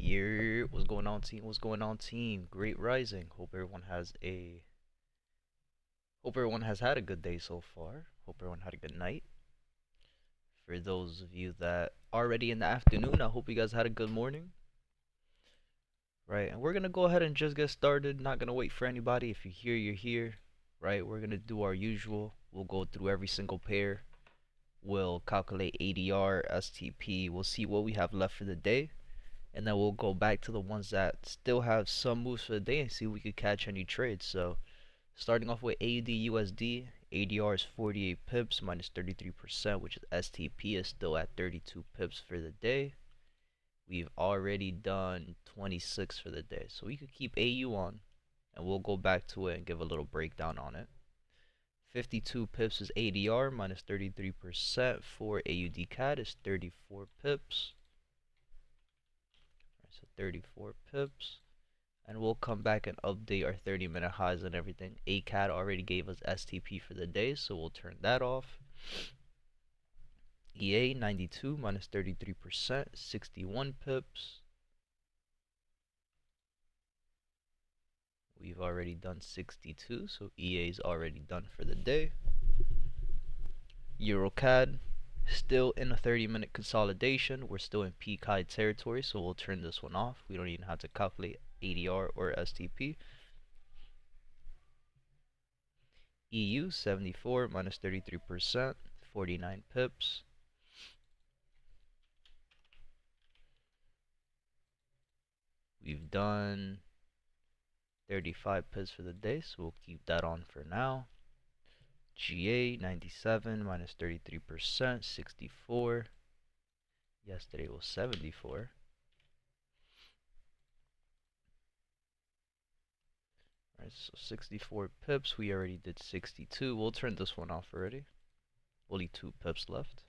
Yeah, what's going on, team? What's going on, team? Great rising. Hope everyone has had a good day so far. Hope everyone had a good night. For those of you that are already in the afternoon, I hope you guys had a good morning. Right, and we're gonna go ahead and just get started. Not gonna wait for anybody. If you're here, you're here. Right, we're gonna do our usual. We'll go through every single pair. We'll calculate ADR, STP. We'll see what we have left for the day. And then we'll go back to the ones that still have some moves for the day and see if we could catch any trades. So starting off with AUD USD, ADR is 48 pips minus 33%, which is STP is still at 32 pips for the day. We've already done 26 for the day, so we could keep AU on, and we'll go back to it and give a little breakdown on it. 52 pips is ADR minus 33% for AUD CAD is 34 pips. So 34 pips. And we'll come back and update our 30-minute highs and everything. ACAD already gave us STP for the day, so we'll turn that off. EA 92 minus 33%, 61 pips. We've already done 62, so EA is already done for the day. EuroCAD still in a 30-minute consolidation. We're still in peak high territory, so we'll turn this one off. We don't even have to calculate ADR or STP. EU 74 minus 33%, 49 pips. We've done 35 pips for the day, so we'll keep that on for now. GA 97 minus 33%, 64. Yesterday was 74. Alright, so 64 pips. We already did 62. We'll turn this one off already. Only 2 pips left.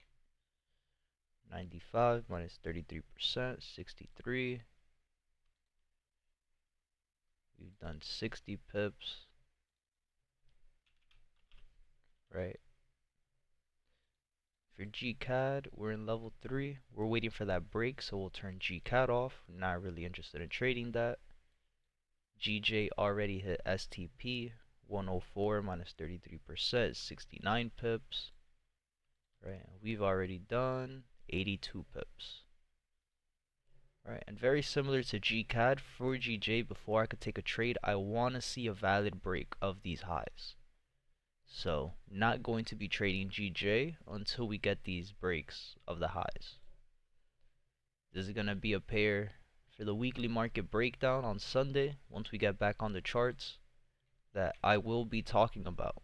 95 minus 33%, 63. We've done 60 pips. Right. For GCAD, we're in level 3. We're waiting for that break, so we'll turn GCAD off. Not really interested in trading that. GJ already hit STP, 104 minus 33%, 69 pips. Right, and we've already done 82 pips. Right, and very similar to GCAD, for GJ, before I could take a trade, I want to see a valid break of these highs. So, not going to be trading GJ until we get these breaks of the highs. This is going to be a pair for the weekly market breakdown on Sunday, once we get back on the charts, that I will be talking about.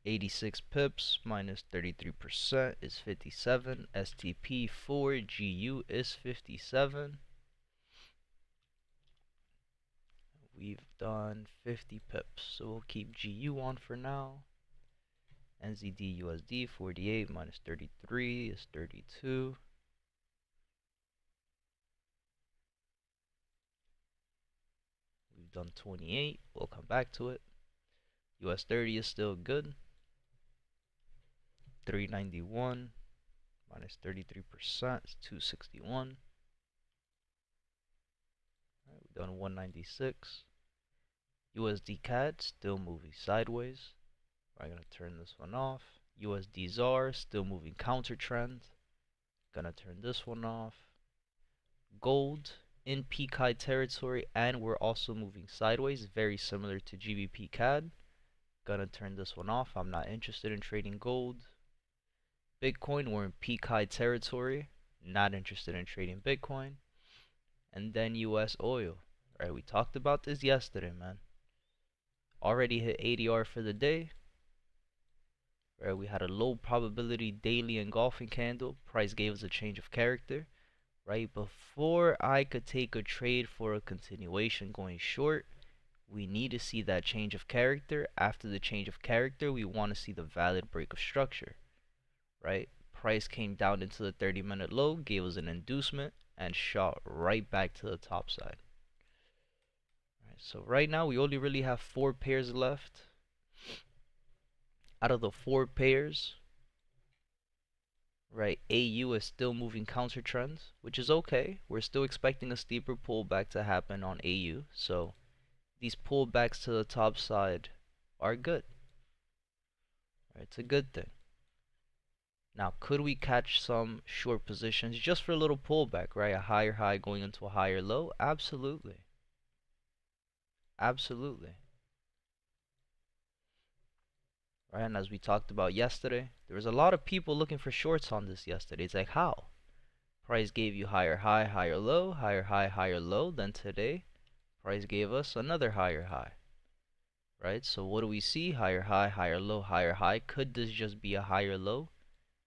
86 pips minus 33% is 57. STP for GU is 57. We've done 50 pips, so we'll keep GU on for now. NZD USD 48 minus 33 is 32. We've done 28. We'll come back to it. US 30 is still good. 391 minus 33% is 261. Right, we've done 196. USD CAD still moving sideways. I'm gonna turn this one off. USD ZAR still moving counter trend. Gonna turn this one off. Gold in peak high territory, and we're also moving sideways, very similar to GBP CAD. Gonna turn this one off. I'm not interested in trading gold. Bitcoin, we're in peak high territory. Not interested in trading Bitcoin. And then US oil. Right, we talked about this yesterday, man. Already hit ADR for the day. Right, we had a low probability daily engulfing candle. Price gave us a change of character. Right, before I could take a trade for a continuation going short, we need to see that change of character. After the change of character, we want to see the valid break of structure. Right, price came down into the 30-minute low, gave us an inducement, and shot right back to the top side. So right now we only really have 4 pairs left. Out of the 4 pairs, right? AU is still moving counter trends, which is okay. We're still expecting a steeper pullback to happen on AU, so these pullbacks to the top side are good. Right? It's a good thing. Now, could we catch some short positions just for a little pullback, right? A higher high going into a higher low? Absolutely. Absolutely. Right? And as we talked about yesterday, there was a lot of people looking for shorts on this yesterday. It's like, how? Price gave you higher high, higher low, higher high, higher low. Then today, price gave us another higher high. Right? So what do we see? Higher high, higher low, higher high. Could this just be a higher low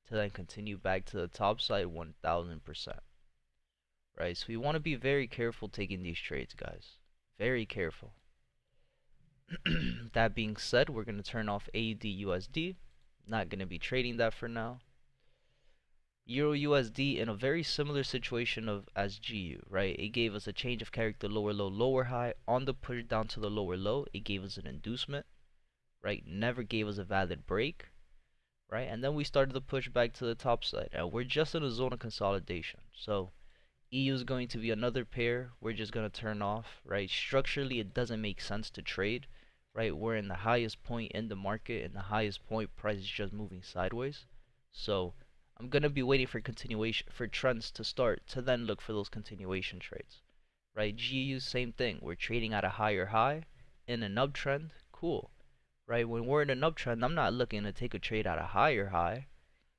to then continue back to the top side? 1000%. Right? So we want to be very careful taking these trades, guys. Very careful. That being said, we're going to turn off AUD USD. Not going to be trading that for now. Euro USD in a very similar situation as GU, right? It gave us a change of character, lower low, lower high. On the push down to the lower low, it gave us an inducement, right? Never gave us a valid break, right? And then we started the push back to the top side, and we're just in a zone of consolidation. So EU is going to be another pair we're just going to turn off, right? Structurally, it doesn't make sense to trade, right? We're in the highest point in the market, and the highest point price is just moving sideways. So I'm going to be waiting for continuation, for trends to start, to then look for those continuation trades, right? GU, same thing. We're trading at a higher high in an uptrend. Cool, right? When we're in an uptrend, I'm not looking to take a trade at a higher high.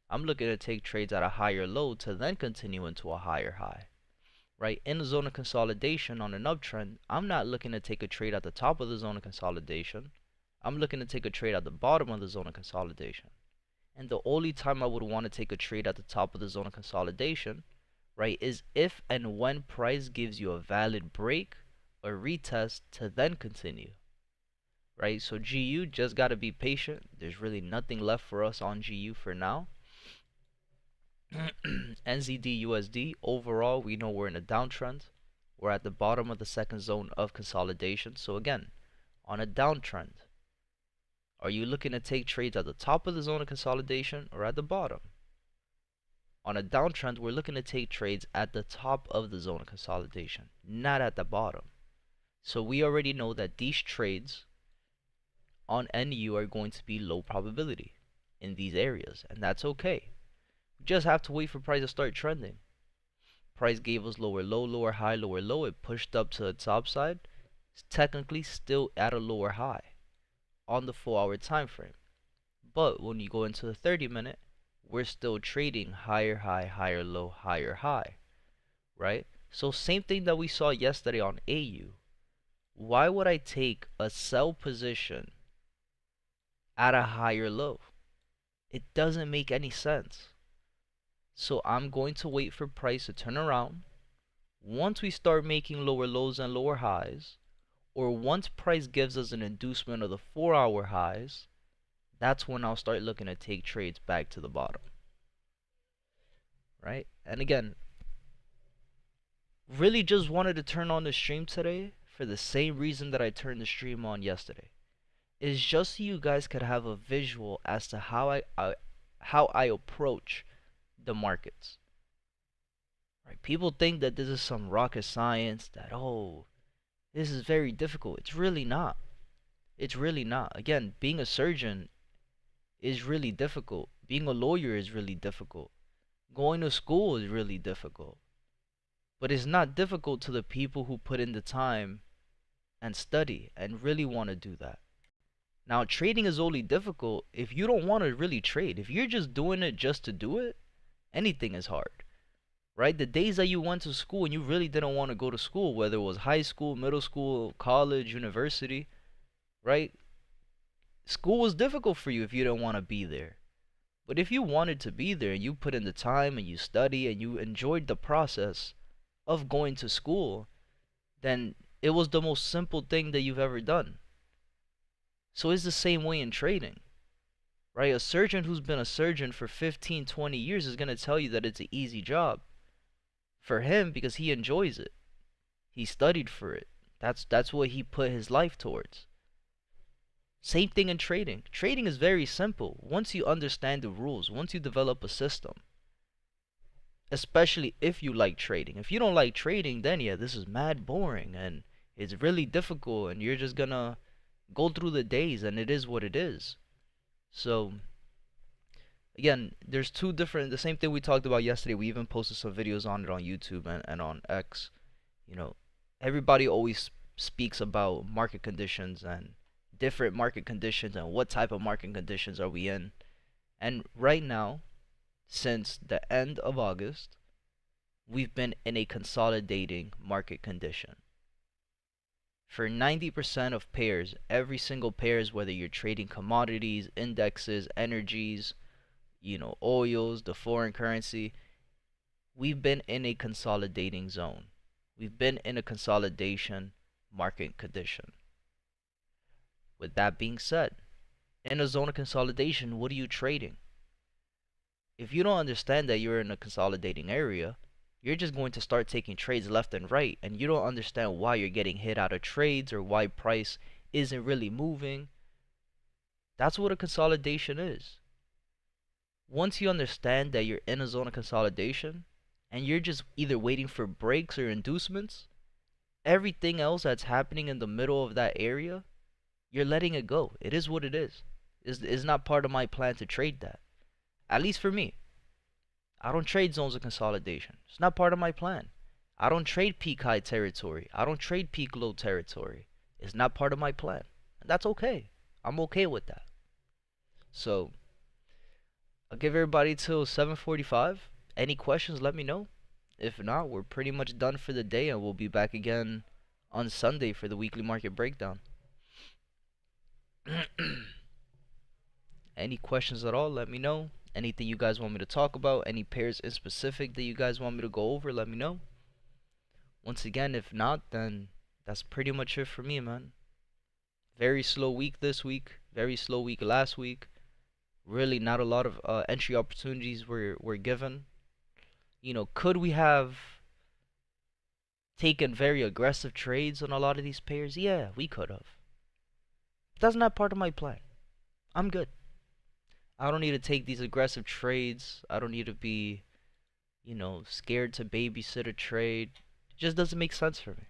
I'm looking to take trades at a higher low to then continue into a higher high, right? In the zone of consolidation on an uptrend, I'm not looking to take a trade at the top of the zone of consolidation. I'm looking to take a trade at the bottom of the zone of consolidation. And the only time I would want to take a trade at the top of the zone of consolidation, right, is if and when price gives you a valid break or retest to then continue, right? So GU, just got to be patient. There's really nothing left for us on GU for now. NZD USD, overall, we know we're in a downtrend. We're at the bottom of the second zone of consolidation. So again, on a downtrend, are you looking to take trades at the top of the zone of consolidation or at the bottom? On a downtrend, we're looking to take trades at the top of the zone of consolidation, not at the bottom. So we already know that these trades on NU are going to be low probability in these areas, and that's okay. We just have to wait for price to start trending. Price gave us lower low, lower high, lower low. It pushed up to the top side. It's technically still at a lower high on the 4-hour time frame. But when you go into the 30-minute, we're still trading higher high, higher low, higher high, right? So same thing that we saw yesterday on AU. Why would I take a sell position at a higher low? It doesn't make any sense. So I'm going to wait for price to turn around. Once we start making lower lows and lower highs, or once price gives us an inducement of the 4-hour highs, that's when I'll start looking to take trades back to the bottom, right? And again, really just wanted to turn on the stream today for the same reason that I turned the stream on yesterday. Is just so you guys could have a visual as to how I approach the markets. Right? People think that this is some rocket science, that this is very difficult. It's really not. It's really not. Again, being a surgeon is really difficult. Being a lawyer is really difficult. Going to school is really difficult. But it's not difficult to the people who put in the time and study and really want to do that. Now, trading is only difficult if you don't want to really trade. If you're just doing it just to do it, anything is hard. Right? The days that you went to school and you really didn't want to go to school, whether it was high school, middle school, college, university, right? School was difficult for you if you didn't want to be there. But if you wanted to be there and you put in the time and you study and you enjoyed the process of going to school, then it was the most simple thing that you've ever done. So it's the same way in trading. Right? A surgeon who's been a surgeon for 15, 20 years is going to tell you that it's an easy job for him because he enjoys it. He studied for it. That's what he put his life towards. Same thing in trading. Trading is very simple. Once you understand the rules, once you develop a system, especially if you like trading. If you don't like trading, then yeah, this is mad boring and it's really difficult and you're just gonna go through the days and it is what it is. So again, there's two different, the same thing we talked about yesterday. We even posted some videos on it on YouTube and on X. You know, everybody always speaks about market conditions and different market conditions and what type of market conditions are we in. And right now, since the end of August, we've been in a consolidating market condition. For 90% of pairs, every single pairs, whether you're trading commodities, indexes, energies, oils, the foreign currency, we've been in a consolidating zone. We've been in a consolidation market condition. With that being said, in a zone of consolidation, what are you trading? If you don't understand that you're in a consolidating area, you're just going to start taking trades left and right, and you don't understand why you're getting hit out of trades or why price isn't really moving. That's what a consolidation is. Once you understand that you're in a zone of consolidation and you're just either waiting for breaks or inducements, everything else that's happening in the middle of that area, you're letting it go. It is what it is. It's not part of my plan to trade that. At least for me. I don't trade zones of consolidation. It's not part of my plan. I don't trade peak high territory. I don't trade peak low territory. It's not part of my plan. And that's okay. I'm okay with that. So, I'll give everybody till 7:45. Any questions, let me know. If not, we're pretty much done for the day and we'll be back again on Sunday for the weekly market breakdown. Any questions at all, let me know. Anything you guys want me to talk about, any pairs in specific that you guys want me to go over, let me know. Once again, if not, then that's pretty much it for me, man. Very slow week this week, very slow week last week. Really not a lot of entry opportunities were given. Could we have taken very aggressive trades on a lot of these pairs? Yeah, we could have. That's not part of my plan. I'm good. I don't need to take these aggressive trades. I don't need to be, scared to babysit a trade. It just doesn't make sense for me.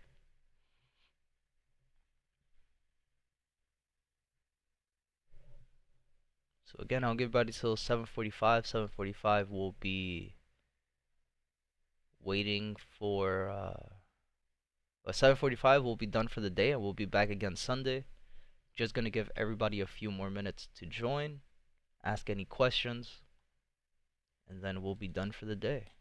So again, I'll give everybody till 7:45. 7:45 we'll be waiting for 7:45 we'll be done for the day and we'll be back again Sunday. Just gonna give everybody a few more minutes to join, ask any questions, and then we'll be done for the day.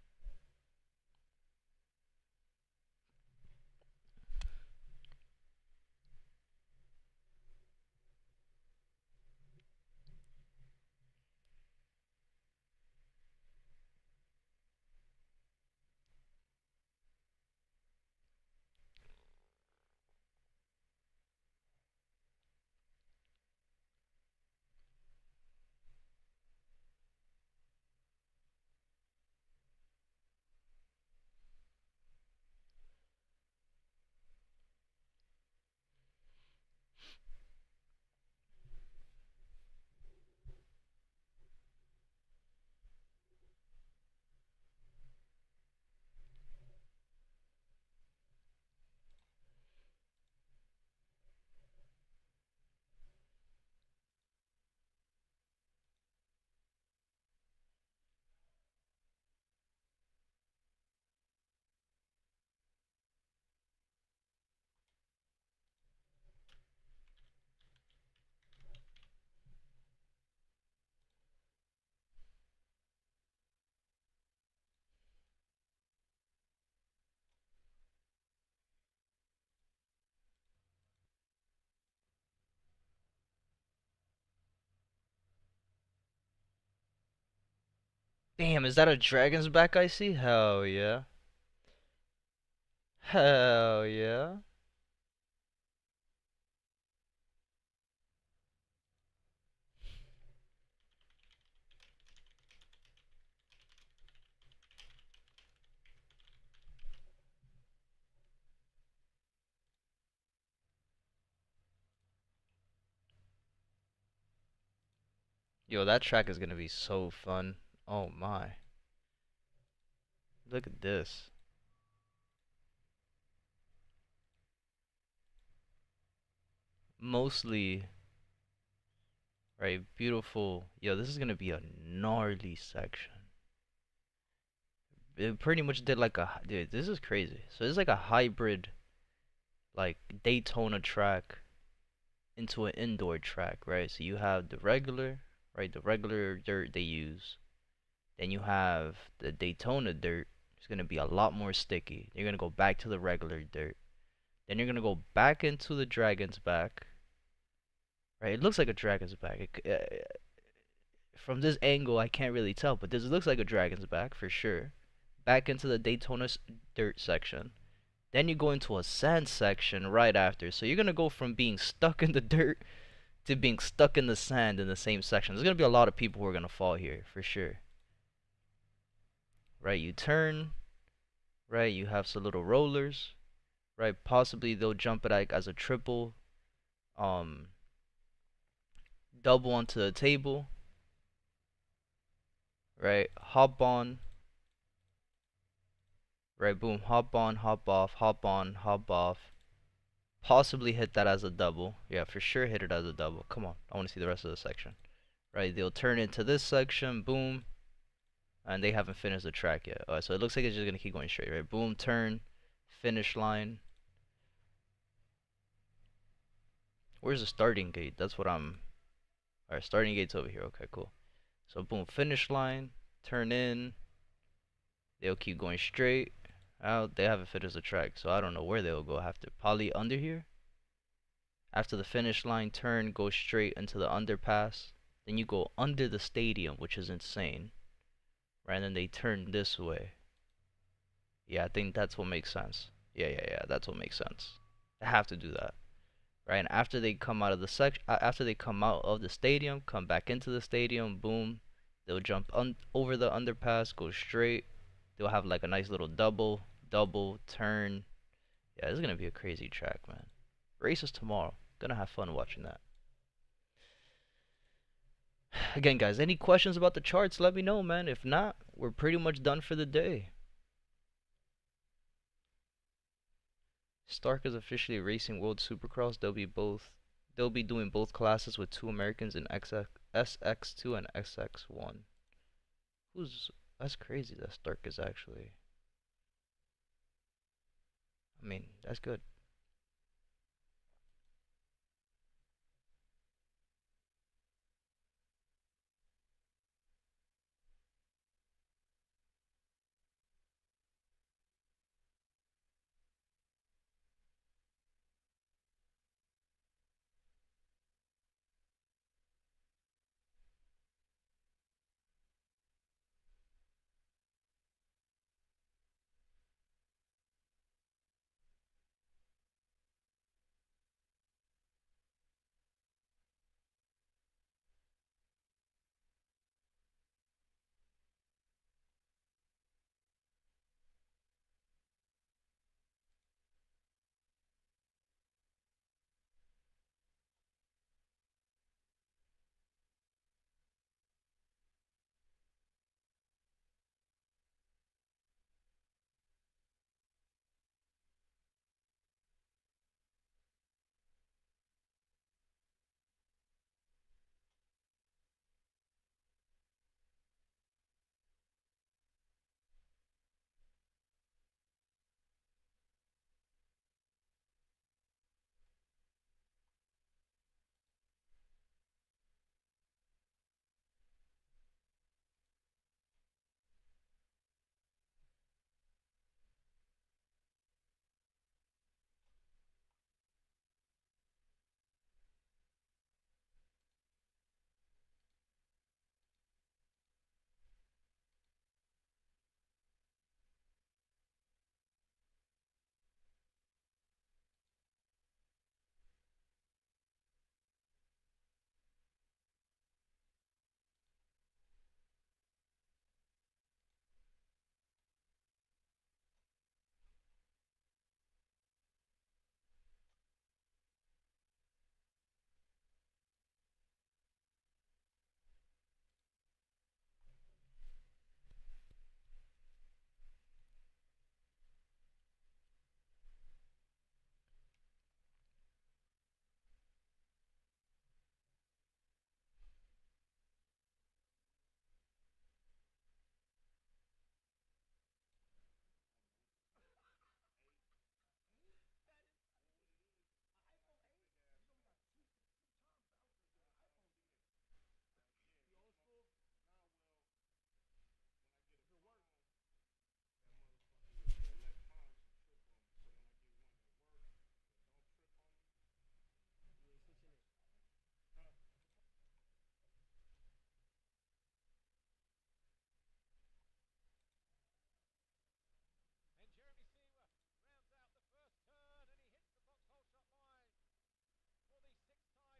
Damn, is that a dragon's back I see? Hell yeah. Hell yeah. Yo, that track is gonna be so fun. Oh my. Look at this. Mostly, right, beautiful. Yo, this is gonna be a gnarly section. It pretty much did like a, dude, this is crazy. So it's like a hybrid, like Daytona track into an indoor track, right? So you have the regular, right, the regular dirt they use. Then you have the Daytona dirt. It's gonna be a lot more sticky. You're gonna go back to the regular dirt. Then you're gonna go back into the dragon's back, right? It looks like a dragon's back. From this angle, I can't really tell, but this looks like a dragon's back for sure. Back into the Daytona dirt section. Then you go into a sand section right after. So you're gonna go from being stuck in the dirt to being stuck in the sand in the same section. There's gonna be a lot of people who are gonna fall here for sure. Right, you turn, right, you have some little rollers, right? Possibly they'll jump it like as a triple, um, double onto the table, right? Hop on, right? Boom, hop on, hop off, hop on, hop off. Possibly hit that as a double. Yeah, for sure hit it as a double. Come on, I want to see the rest of the section. Right, they'll turn into this section, boom, and they haven't finished the track yet. Alright, so it looks like it's just gonna keep going straight, right? Boom, turn, finish line. Where's the starting gate? That's what I'm. Alright, starting gate's over here. Okay, cool. So boom, finish line, turn in. They'll keep going straight out. They haven't finished the track, so I don't know where they'll go after. Probably under here. After the finish line, turn, go straight into the underpass. Then you go under the stadium, which is insane. Right, and then they turn this way. Yeah, I think that's what makes sense. Yeah, that's what makes sense. They have to do that. Right, and after they come out of the after they come out of the stadium, come back into the stadium, boom, they'll jump over the underpass, go straight. They'll have like a nice little double, turn. Yeah, this is gonna be a crazy track, man. Races tomorrow. Gonna have fun watching that. Again, guys, any questions about the charts, let me know, man. If not, we're pretty much done for the day. Stark is officially racing World Supercross. They'll be doing both classes with two Americans in SX2 and SX1. That's crazy that Stark is actually. I mean, that's good.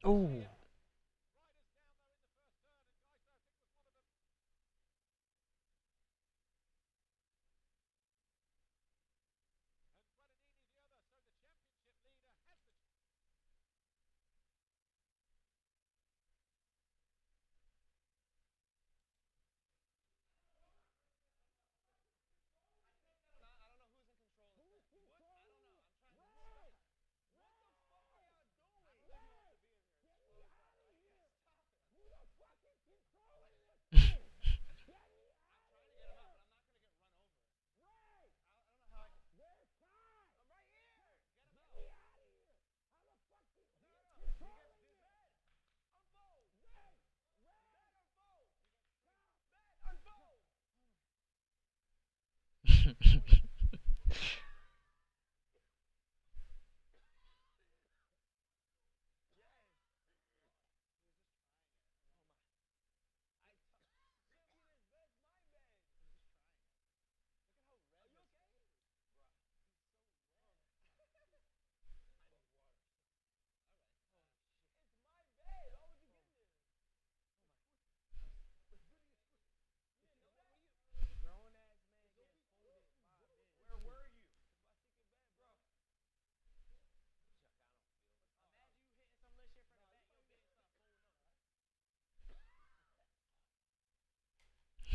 Oh.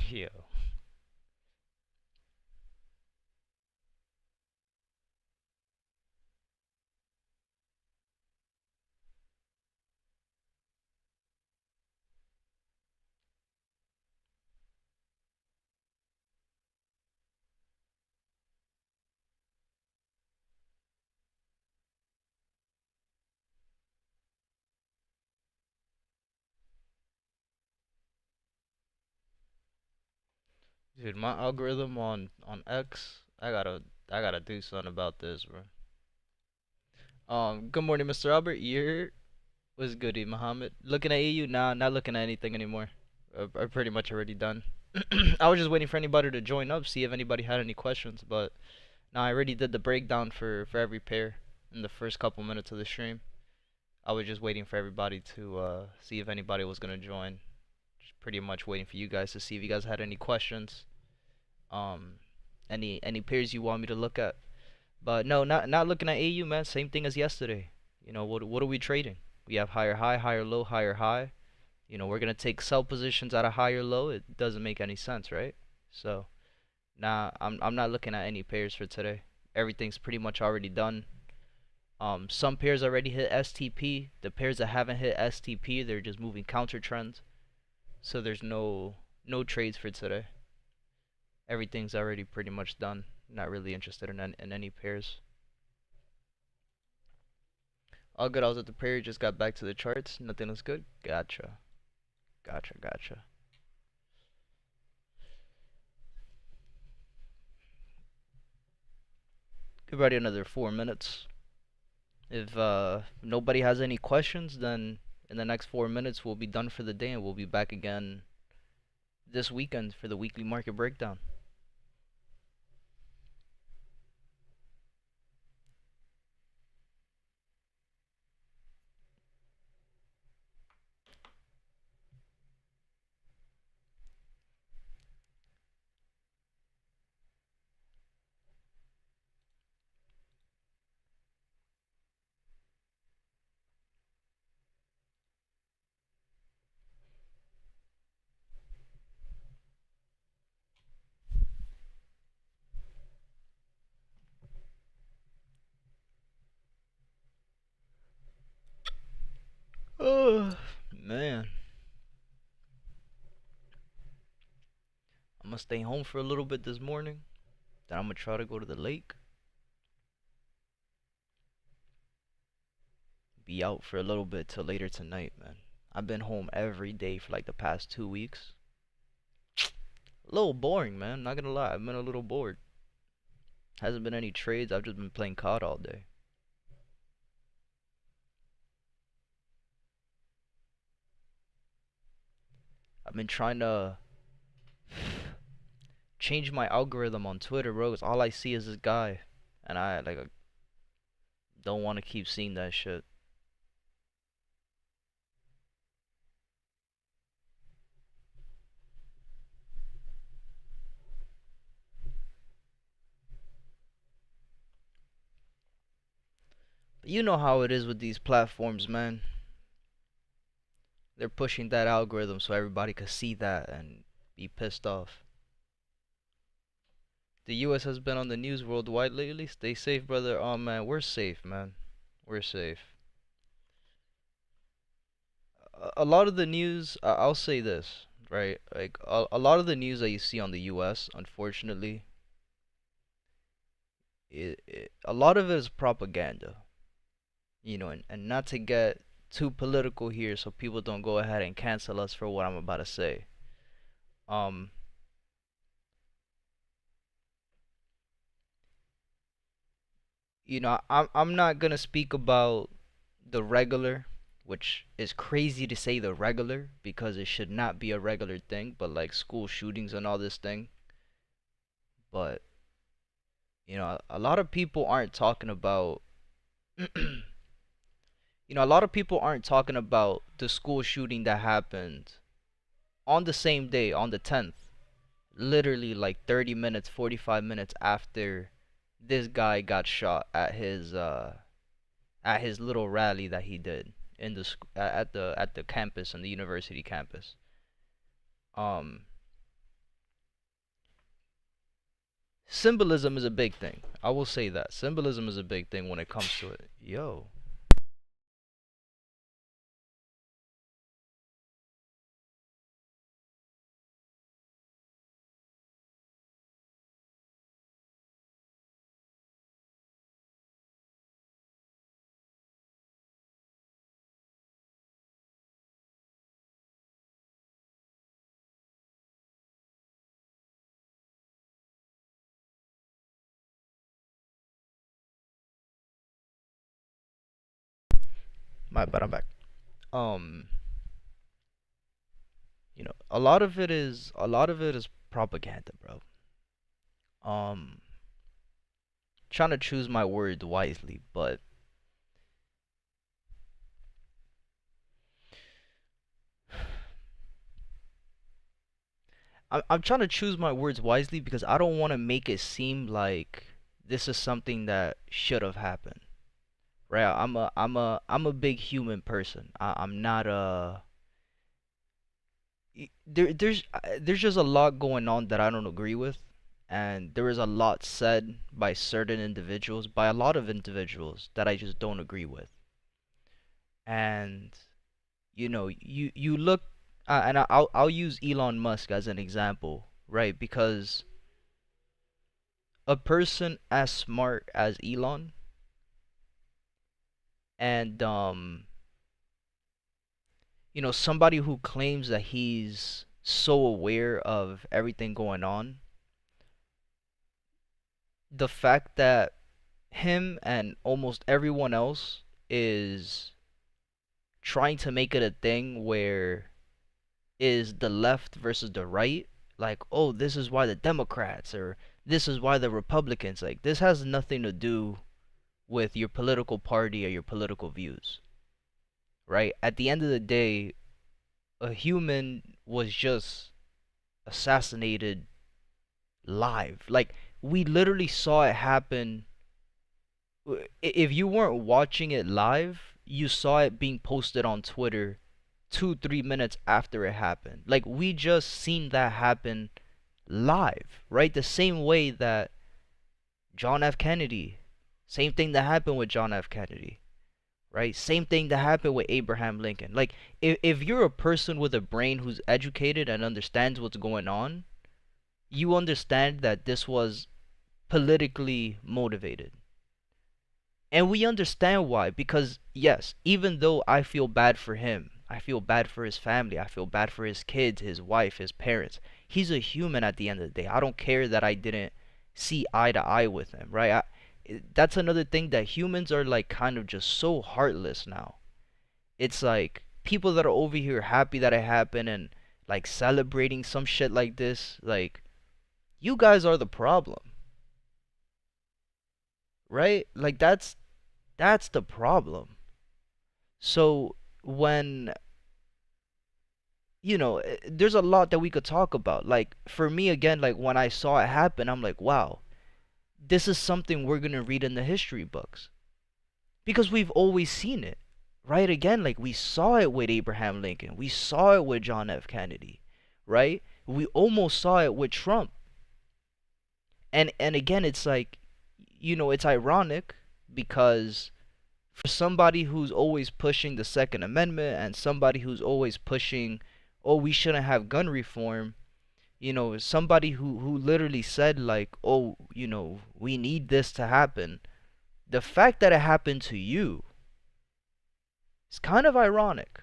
Yo. Dude, my algorithm on X, I gotta do something about this, bro. Good morning, Mr. Albert. You're was goody, Muhammad. Looking at EU? Nah, not looking at anything anymore. I'm pretty much already done. I was just waiting for anybody to join up, see if anybody had any questions, but nah, I already did the breakdown for every pair in the first couple minutes of the stream. I was just waiting for everybody to see if anybody was gonna join. Just pretty much waiting for you guys to see if you guys had any questions. Um, any pairs you want me to look at. But no, not looking at AU, man. Same thing as yesterday. You know, what are we trading? We have higher high, higher low, higher high. You know, we're gonna take sell positions at a higher low. It doesn't make any sense, right? So, nah, I'm not looking at any pairs for today. Everything's pretty much already done. Some pairs already hit STP. The pairs that haven't hit STP, they're just moving counter trends. So there's no trades for today. Everything's already pretty much done. Not really interested in any pairs. All good. I was at the prayer. Just got back to the charts. Nothing looks good. Gotcha. Gotcha. Give everybody another 4 minutes. If nobody has any questions, then in the next 4 minutes we'll be done for the day, and we'll be back again this weekend for the weekly market breakdown. Oh man, I'm gonna stay home for a little bit this morning. Then I'm gonna try to go to the lake. Be out for a little bit till later tonight, man. I've been home every day for like the past 2 weeks. A little boring, man. Not gonna lie, I've been a little bored. Hasn't been any trades. I've just been playing COD all day. I've been trying to change my algorithm on Twitter, bro. 'Cause all I see is this guy, and I don't want to keep seeing that shit. You know how it is with these platforms, man. They're pushing that algorithm so everybody could see that and be pissed off. The US has been on the news worldwide lately. Stay safe, brother. Oh man, we're safe, man. We're safe. A lot of the news, I'll say this, right? Like a lot of the news that you see on the US, unfortunately, a lot of it is propaganda. And not to get too political here so people don't go ahead and cancel us for what I'm about to say. Um, I'm not gonna speak about the regular, which is crazy to say the regular because it should not be a regular thing, but like school shootings and all this thing. But a lot of people aren't talking about a lot of people aren't talking about the school shooting that happened on the same day, on the 10th, literally like 30 minutes, 45 minutes after this guy got shot at his little rally that he did in at the campus, on the university campus. Um, Symbolism is a big thing. I will say that symbolism is a big thing when it comes to it. Yo, my bad, I'm back. Um, a lot of it is propaganda, bro. Um, Trying to choose my words wisely, but I'm trying to choose my words wisely because I don't want to make it seem like this is something that should have happened. Right? I'm a big human person. I'm not a there's just a lot going on that I don't agree with, and there is a lot said by certain individuals, by a lot of individuals that I just don't agree with. And you look, and I'll use Elon Musk as an example, right? Because a person as smart as Elon, and somebody who claims that he's so aware of everything going on, the fact that him and almost everyone else is trying to make it a thing where is the left versus the right, like, oh, this is why the Democrats, or this is why the Republicans, like, this has nothing to do with your political party or your political views, right? At the end of the day, a human was just assassinated live. Like, we literally saw it happen. If you weren't watching it live, you saw it being posted on Twitter 2 3 minutes after it happened. Like, we just seen that happen live, right? The same way that John F. Kennedy, same thing that happened with John F. Kennedy, right? Same thing that happened with Abraham Lincoln. Like, if you're a person with a brain who's educated and understands what's going on, you understand that this was politically motivated. And we understand why, because yes, even though I feel bad for him, I feel bad for his family, I feel bad for his kids, his wife, his parents. He's a human at the end of the day. I don't care that I didn't see eye to eye with him, right? That's another thing, that humans are like kind of just so heartless now. It's like people that are over here happy that it happened and like celebrating some shit like this, like, you guys are the problem, right? Like, that's the problem. So when there's a lot that we could talk about. Like, for me, again, like, when I saw it happen, I'm like, wow, this is something we're gonna read in the history books. Because we've always seen it, right? Again, like we saw it with Abraham Lincoln, we saw it with John F. Kennedy, right? We almost saw it with Trump. And again, it's like, it's ironic because for somebody who's always pushing the Second Amendment and somebody who's always pushing, oh, we shouldn't have gun reform, somebody who literally said like, oh, we need this to happen. The fact that it happened to you is kind of ironic,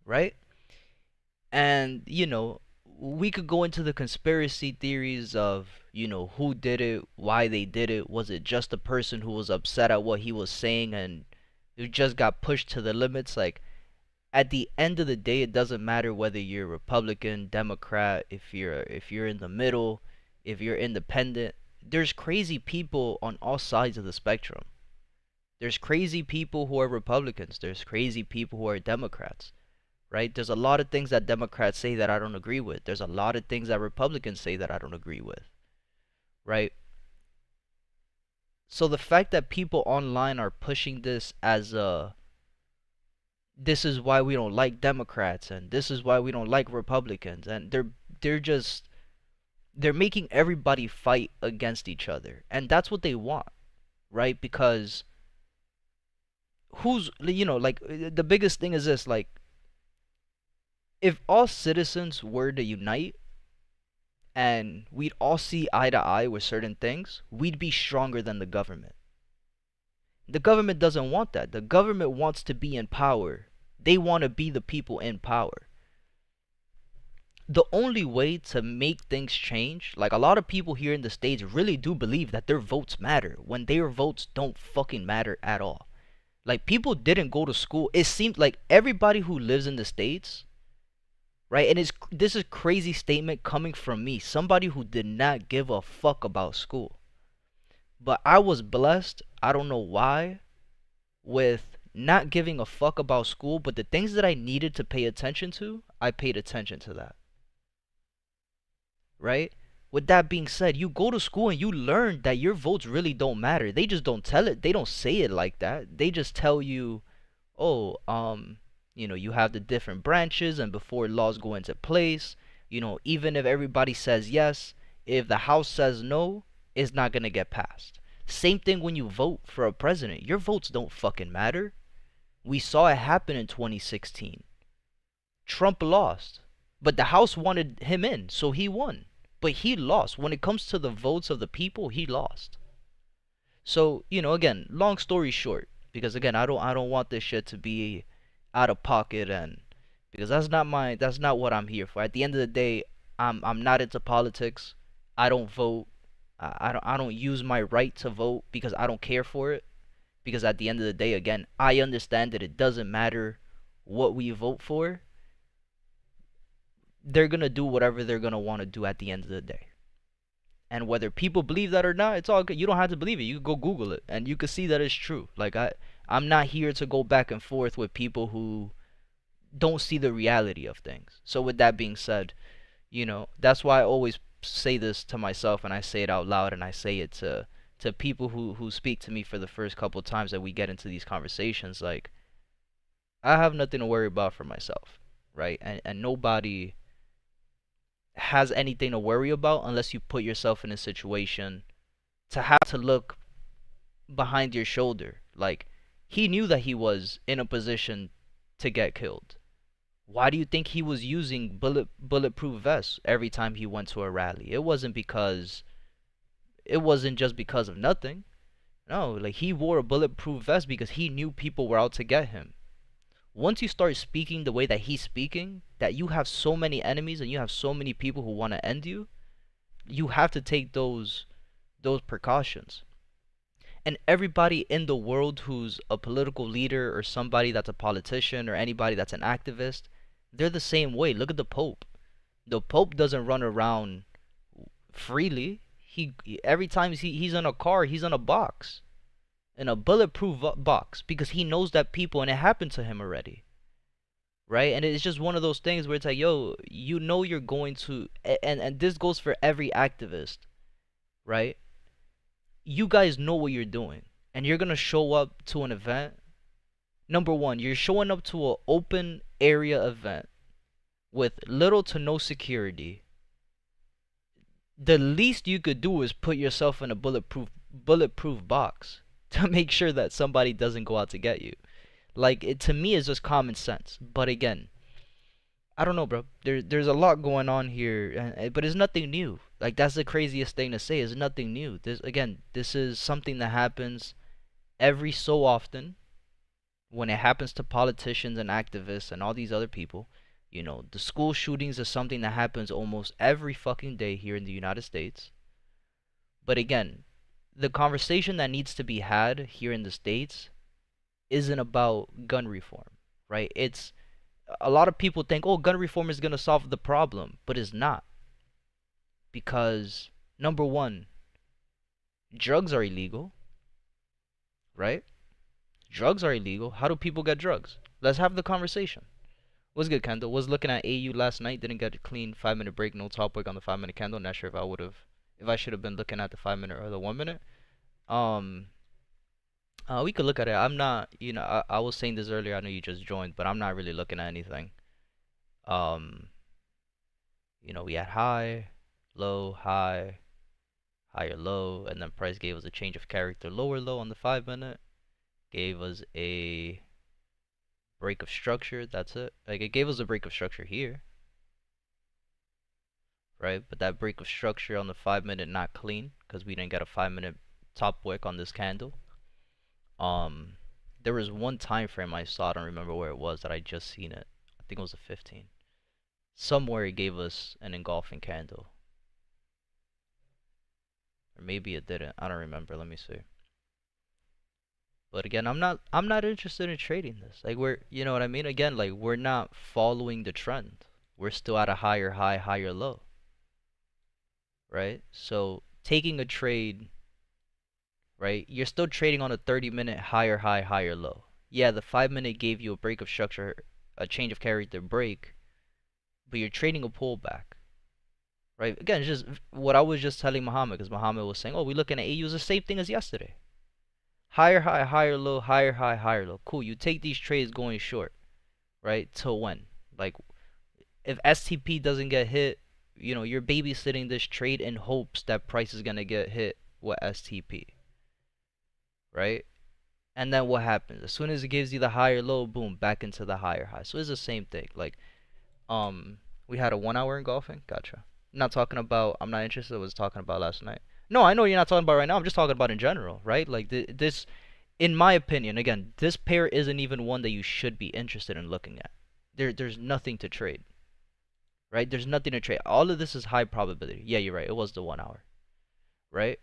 right? And, we could go into the conspiracy theories of, who did it, why they did it. Was it just a person who was upset at what he was saying and who just got pushed to the limits? Like, at the end of the day, it doesn't matter whether you're Republican, Democrat, if you're in the middle, if you're independent. There's crazy people on all sides of the spectrum. There's crazy people who are Republicans. There's crazy people who are Democrats. Right? There's a lot of things that Democrats say that I don't agree with. There's a lot of things that Republicans say that I don't agree with. Right? So the fact that people online are pushing this as this is why we don't like Democrats and this is why we don't like Republicans, and they're making everybody fight against each other. And that's what they want, right? Because like the biggest thing is this, like, if all citizens were to unite and we'd all see eye to eye with certain things, we'd be stronger than the government. The government doesn't want that. The government wants to be in power. They want to be the people in power. The only way to make things change, like a lot of people here in the States really do believe that their votes matter when their votes don't fucking matter at all. Like, people didn't go to school. It seemed like everybody who lives in the States, right? And this is crazy statement coming from me, somebody who did not give a fuck about school. But I was blessed, I don't know why, with not giving a fuck about school, but the things that I needed to pay attention to, I paid attention to that. Right? With that being said, you go to school and you learn that your votes really don't matter. They just don't tell it. They don't say it like that. They just tell you, oh, you have the different branches, and before laws go into place, even if everybody says yes, if the House says no, it's not gonna get passed. Same thing when you vote for a president. Your votes don't fucking matter. We saw it happen in 2016. Trump lost, but the House wanted him in, so he won. But he lost. When it comes to the votes of the people, he lost. So, again, long story short, because again, I don't want this shit to be out of pocket, and because that's not what I'm here for. At the end of the day, I'm not into politics. I don't vote. I don't use my right to vote because I don't care for it. Because at the end of the day, again, I understand that it doesn't matter what we vote for. They're gonna do whatever they're gonna want to do at the end of the day. And whether people believe that or not, it's all good. You don't have to believe it. You can go Google it and you can see that it's true. Like, I'm not here to go back and forth with people who don't see the reality of things. So with that being said, that's why I always say this to myself, and I say it out loud, and I say it to people who speak to me for the first couple of times that we get into these conversations. Like, I have nothing to worry about for myself, right? And nobody has anything to worry about unless you put yourself in a situation to have to look behind your shoulder. Like, he knew that he was in a position to get killed. Why do you think he was using bulletproof vests every time he went to a rally? It wasn't just because of nothing. No, like, he wore a bulletproof vest because he knew people were out to get him. Once you start speaking the way that he's speaking, that you have so many enemies and you have so many people who want to end you, you have to take those precautions. And everybody in the world who's a political leader or somebody that's a politician or anybody that's an activist, they're the same way. Look at the Pope. The Pope doesn't run around freely. Every time he's in a car, he's in a box. In a bulletproof box, because he knows that people, and it happened to him already, right? And it's just one of those things where it's like, yo, you're going to, and this goes for every activist, right? You guys know what you're doing, and you're gonna show up to an event. Number one, you're showing up to an open area event with little to no security. The least you could do is put yourself in a bulletproof box to make sure that somebody doesn't go out to get you. Like, it to me is just common sense. But again, I don't know, bro. There's a lot going on here, but it's nothing new. Like, that's the craziest thing to say. It's nothing new. This is something that happens every so often when it happens to politicians and activists and all these other people. You know, the school shootings is something that happens almost every fucking day here in the United States. But again, the conversation that needs to be had here in the States isn't about gun reform, right? It's a lot of people think, oh, gun reform is going to solve the problem, but it's not. Because, number one, drugs are illegal, right? Drugs are illegal. How do people get drugs? Let's have the conversation. What's good, Kendall? Was looking at AU last night. Didn't get a clean 5-minute break. No top work on the 5-minute candle. Not sure if I should have been looking at the 5-minute or the 1-minute. We could look at it. I'm not, I was saying this earlier. I know you just joined, but I'm not really looking at anything. We had high, low, high, higher, low, and then price gave us a change of character, lower, low on the 5-minute. Gave us a break of structure. That's it. Like, it gave us a break of structure here, right? But that break of structure on the 5-minute not clean because we didn't get a 5-minute top wick on this candle. There was one time frame I saw, I don't remember where it was, that I just seen it. I think it was a 15. Somewhere it gave us an engulfing candle. Or maybe it didn't. I don't remember. Let me see. But again, I'm not interested in trading this. Like, you know what I mean? Again, like, we're not following the trend. We're still at a higher high, higher low. Right? So, taking a trade, right? You're still trading on a 30-minute higher high, higher low. Yeah, the 5-minute gave you a break of structure, a change of character break, but you're trading a pullback. Right? Again, it's just what I was just telling Muhammad, because Muhammad was saying, oh, we're looking at AU is the same thing as yesterday. Higher high, higher low, higher high, higher low. Cool, you take these trades going short, right? Till when? Like, if STP doesn't get hit, you're babysitting this trade in hopes that price is going to get hit with STP, right? And then what happens? As soon as it gives you the higher low, boom, back into the higher high. So it's the same thing. Like, we had a 1 hour engulfing. Gotcha. I'm not interested. I was talking about last night. No, I know you're not talking about right now. I'm just talking about in general, right? Like, this, in my opinion, again, this pair isn't even one that you should be interested in looking at. There's nothing to trade, right? There's nothing to trade. All of this is high probability. Yeah, you're right. It was the 1 hour, right?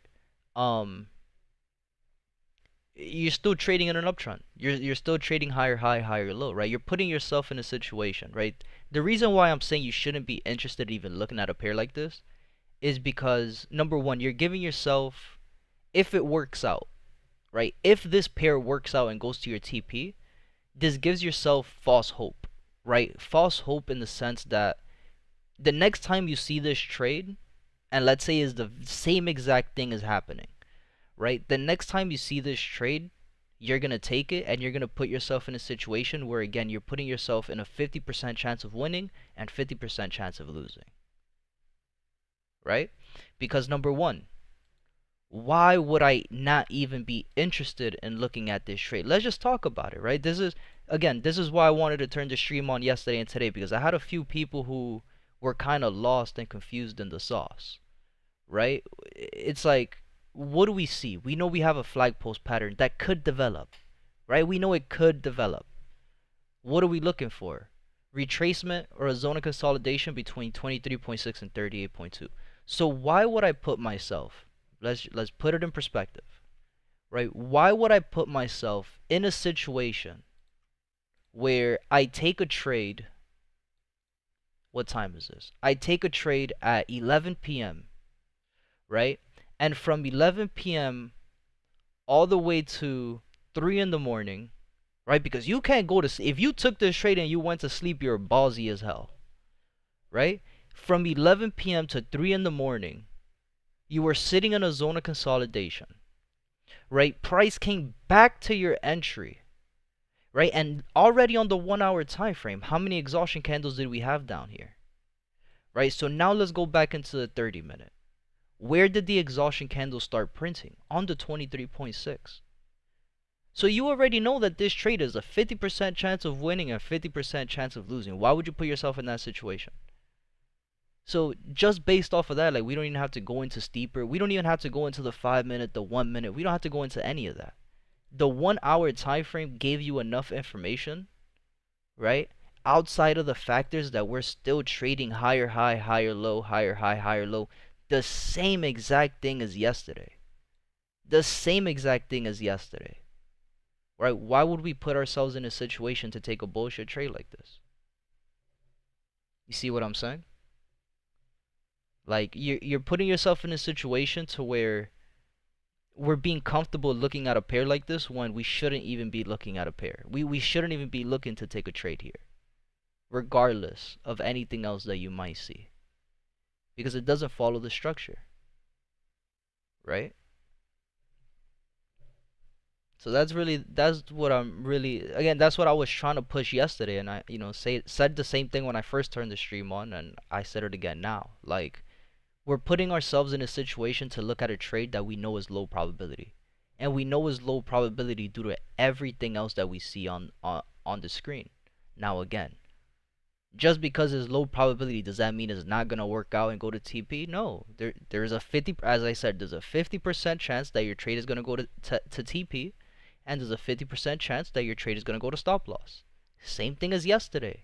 You're still trading in an uptrend. You're still trading higher high, higher low, right? You're putting yourself in a situation, right? The reason why I'm saying you shouldn't be interested in even looking at a pair like this is because, number one, you're giving yourself, if it works out, right? If this pair works out and goes to your TP, this gives yourself false hope, right? False hope in the sense that the next time you see this trade, and let's say is the same exact thing is happening, right? The next time you see this trade, you're going to take it and you're going to put yourself in a situation where, again, you're putting yourself in a 50% chance of winning and 50% chance of losing. Right? Because, number one, why would I not even be interested in looking at this trade? Let's just talk about it, right? This is why I wanted to turn the stream on yesterday and today, because I had a few people who were kind of lost and confused in the sauce, right? It's like, what do we see? We know we have a flag post pattern that could develop, right? We know it could develop. What are we looking for? Retracement or a zone of consolidation between 23.6 and 38.2. So why would I put myself, let's put it in perspective, right? Why would I put myself in a situation where I take a trade, what time is this? I take a trade at 11 p.m., right? And from 11 p.m. all the way to 3 in the morning, right? Because you can't go to sleep. If you took this trade and you went to sleep, you're ballsy as hell, right? From 11 p.m. to 3 in the morning, you were sitting in a zone of consolidation. right? Price came back to your entry, right? And already on the 1 hour time frame, how many exhaustion candles did we have down here, right? So now let's go back into the 30-minute. Where did the exhaustion candle start printing? On the 23.6. So you already know that this trade is a 50% chance of winning and a 50% chance of losing. Why would you put yourself in that situation? So just based off of that, like, we don't even have to go into steeper. We don't even have to go into the 5-minute, the 1-minute. We don't have to go into any of that. The 1 hour time frame gave you enough information, right? Outside of the factors that we're still trading higher high, higher low, higher high, higher low. The same exact thing as yesterday. The same exact thing as yesterday. Right? Why would we put ourselves in a situation to take a bullshit trade like this? You see what I'm saying? Like, you're putting yourself in a situation to where we're being comfortable looking at a pair like this when we shouldn't even be looking at a pair. We shouldn't even be looking to take a trade here, regardless of anything else that you might see, because it doesn't follow the structure, right? So that's what I'm really, again, that's what I was trying to push yesterday, and I, said the same thing when I first turned the stream on, and I said it again now. Like, we're putting ourselves in a situation to look at a trade that we know is low probability, and we know is low probability due to everything else that we see on the screen. Now again, just because it's low probability, does that mean it's not gonna work out and go to TP? No, there's a 50, as I said, there's a 50% chance that your trade is gonna go to TP, and there's a 50% chance that your trade is gonna go to stop loss. Same thing as yesterday.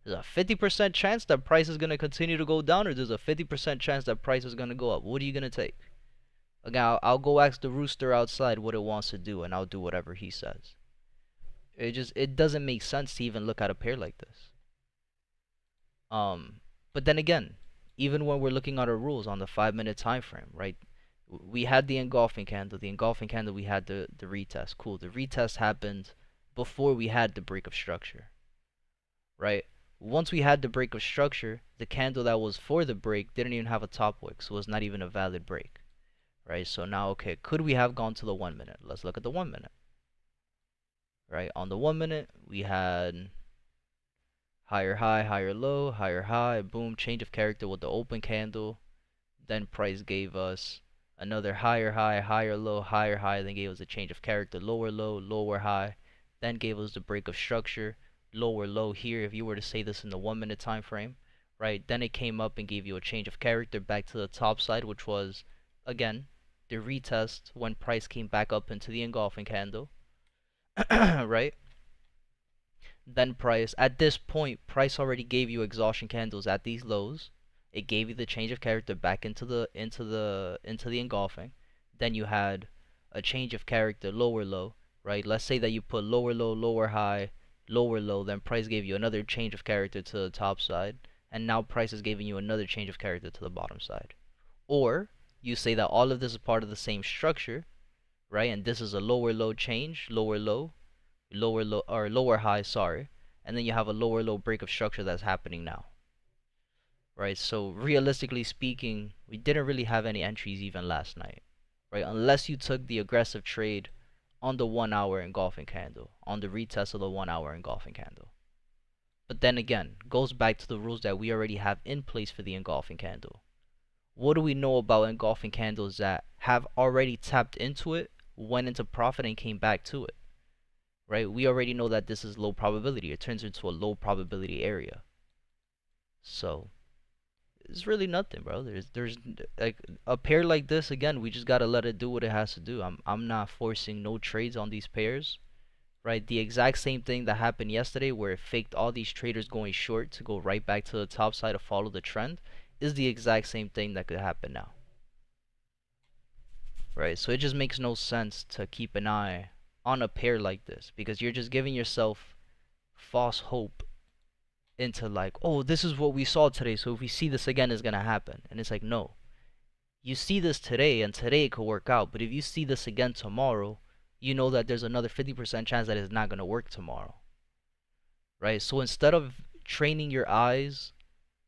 There's a 50% chance that price is gonna continue to go down, or there's a 50% chance that price is gonna go up. What are you gonna take? Again, I'll go ask the rooster outside what it wants to do, and I'll do whatever he says. It doesn't make sense to even look at a pair like this. But then again, even when we're looking at our rules on the 5-minute time frame, right? We had the engulfing candle. The engulfing candle, we had the retest. Cool. The retest happened before we had the break of structure, right? Once we had the break of structure, the candle that was for the break didn't even have a top wick, so it was not even a valid break, right? So now, okay, could we have gone to the 1-minute? Let's look at the 1-minute, right? On the 1-minute, we had higher high, higher low, higher high, boom, change of character with the open candle. Then price gave us another higher high, higher low, higher high, then gave us a change of character, lower low, lower high, then gave us the break of structure, lower low here, if you were to say this in the 1-minute time frame, right? Then it came up and gave you a change of character back to the top side, which was, again, the retest when price came back up into the engulfing candle, right? Then price, at this point, price already gave you exhaustion candles at these lows. It gave you the change of character back into the engulfing. Then you had a change of character, lower low, right? Let's say that you put lower low, lower high, lower low, then price gave you another change of character to the top side, and now price is giving you another change of character to the bottom side. Or you say that all of this is part of the same structure, right? And this is a lower low change, lower low, lower low, or lower high, sorry, and then you have a lower low break of structure that's happening now, right? So realistically speaking, we didn't really have any entries even last night, right? Unless you took the aggressive trade on the 1 hour engulfing candle, on the retest of the 1 hour engulfing candle. But then again, goes back to the rules that we already have in place for the engulfing candle. What do we know about engulfing candles that have already tapped into it, went into profit, and came back to it? Right? We already know that this is low probability. It turns into a low probability area. So it's really nothing, bro. There's like a pair like this, again, we just gotta let it do what it has to do. I'm not forcing no trades on these pairs. Right? The exact same thing that happened yesterday where it faked all these traders going short to go right back to the top side to follow the trend is the exact same thing that could happen now. Right? So it just makes no sense to keep an eye on a pair like this, because you're just giving yourself false hope into like, oh, this is what we saw today, so if we see this again, it's gonna happen. And it's like, no, you see this today and today it could work out, but if you see this again tomorrow, you know that there's another 50% chance that it's not gonna work tomorrow, right? So instead of training your eyes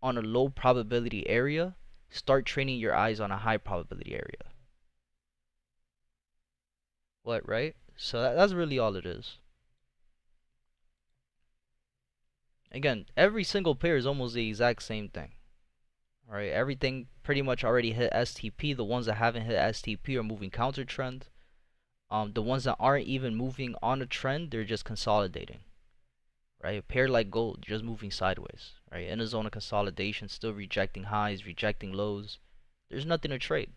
on a low probability area, start training your eyes on a high probability area. What, right? So that's really all it is. Again, every single pair is almost the exact same thing. Alright, everything pretty much already hit STP. The ones that haven't hit STP are moving counter trend. The ones that aren't even moving on a trend, they're just consolidating. Right, a pair like gold, just moving sideways. Right, in a zone of consolidation, still rejecting highs, rejecting lows. There's nothing to trade.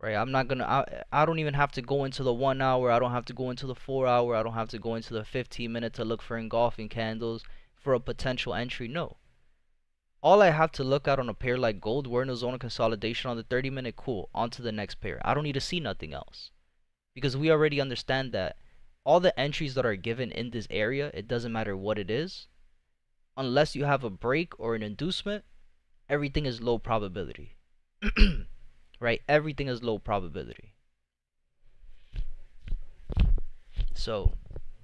Right, I don't even have to go into the 1 hour. I don't have to go into the 4 hour. I don't have to go into the 15 minute to look for engulfing candles for a potential entry. No. All I have to look at on a pair like gold, we're in a zone of consolidation on the 30-minute, cool, on to the next pair. I don't need to see nothing else. Because we already understand that all the entries that are given in this area, it doesn't matter what it is, unless you have a break or an inducement, everything is low probability. Right? Everything is low probability. So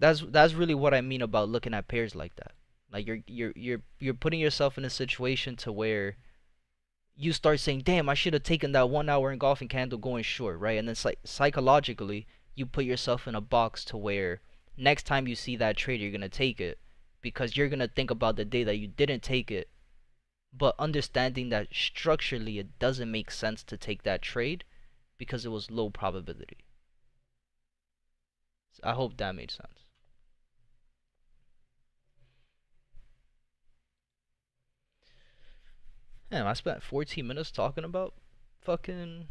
that's really what I mean about looking at pairs like that. Like you're putting yourself in a situation to where you start saying, "Damn, I should have taken that 1 hour engulfing candle going short," right? And then psychologically, you put yourself in a box to where next time you see that trade, you're gonna take it because you're gonna think about the day that you didn't take it, but understanding that structurally it doesn't make sense to take that trade because it was low probability. So I hope that made sense. Damn, I spent 14 minutes talking about fucking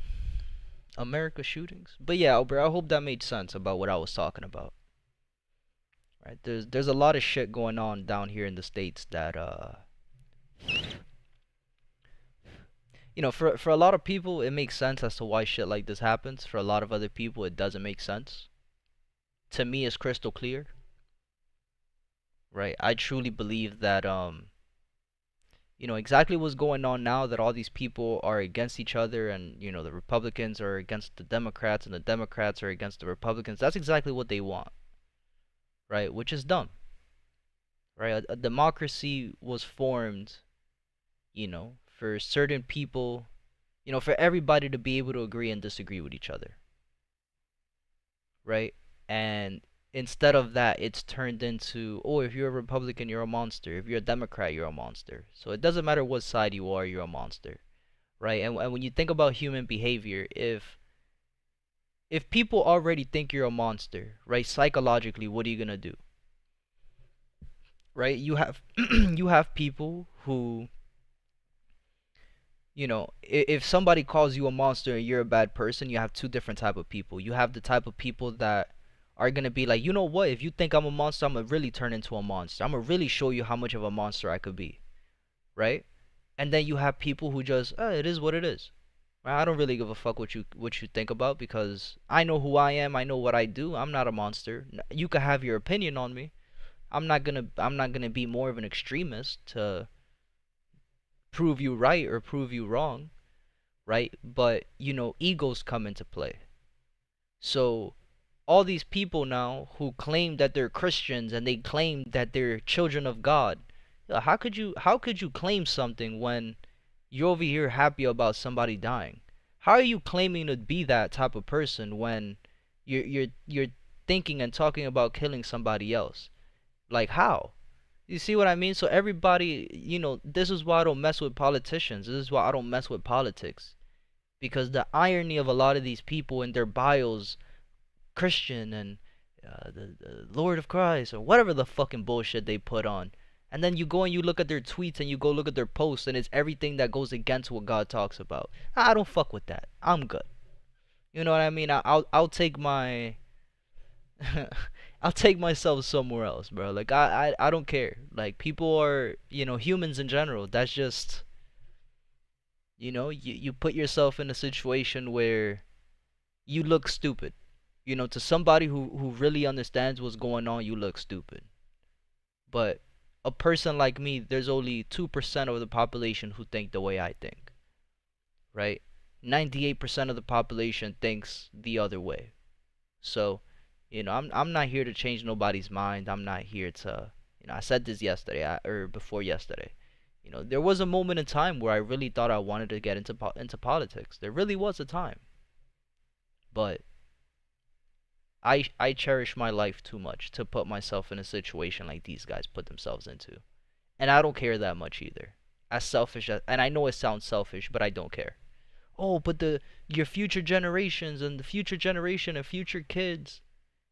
America shootings. But yeah, bro, I hope that made sense about what I was talking about. Right? There's a lot of shit going on down here in the States that you know, for a lot of people it makes sense as to why shit like this happens. For a lot of other people it doesn't make sense. To me it's crystal clear. Right? I truly believe that you know exactly what's going on now, that all these people are against each other, and you know the Republicans are against the Democrats and the Democrats are against the Republicans. That's exactly what they want. Right? Which is dumb. Right? A democracy was formed, you know, for certain people, you know, for everybody to be able to agree and disagree with each other. Right? And instead of that, it's turned into, oh, if you're a Republican, you're a monster. If you're a Democrat, you're a monster. So it doesn't matter what side you are, you're a monster. Right? And when you think about human behavior, if people already think you're a monster, right, psychologically, what are you gonna do? Right? You have you have people who, you know, if somebody calls you a monster and you're a bad person, you have two different type of people. You have the type of people that are gonna be like, you know what? If you think I'm a monster, I'm gonna really turn into a monster. I'm gonna really show you how much of a monster I could be, right? And then you have people who just, it is what it is. Right? I don't really give a fuck what you think about, because I know who I am. I know what I do. I'm not a monster. You can have your opinion on me. I'm not gonna be more of an extremist to prove you right or prove you wrong, right? But you know, egos come into play. So all these people now who claim that they're Christians and they claim that they're children of God, how could you claim something when you're over here happy about somebody dying? How are you claiming to be that type of person when you're thinking and talking about killing somebody else? Like how? You see what I mean? So everybody, you know, this is why I don't mess with politicians. This is why I don't mess with politics. Because the irony of a lot of these people in their bios, Christian and the Lord of Christ or whatever the fucking bullshit they put on. And then you go and you look at their tweets and you go look at their posts and it's everything that goes against what God talks about. I don't fuck with that. I'm good. You know what I mean? I'll take my I'll take myself somewhere else, bro. Like I don't care. Like people are, you know, humans in general. That's just, you know, you put yourself in a situation where you look stupid. You know, to somebody who really understands what's going on, you look stupid. But a person like me, there's only 2% of the population who think the way I think. Right? 98% of the population thinks the other way. So, you know, I'm not here to change nobody's mind. I'm not here to, you know, I said this yesterday or before yesterday. You know, there was a moment in time where I really thought I wanted to get into politics. There really was a time. But I cherish my life too much to put myself in a situation like these guys put themselves into. And I don't care that much either. As selfish as, and I know it sounds selfish, but I don't care. Oh, but your future generations and the future generation and future kids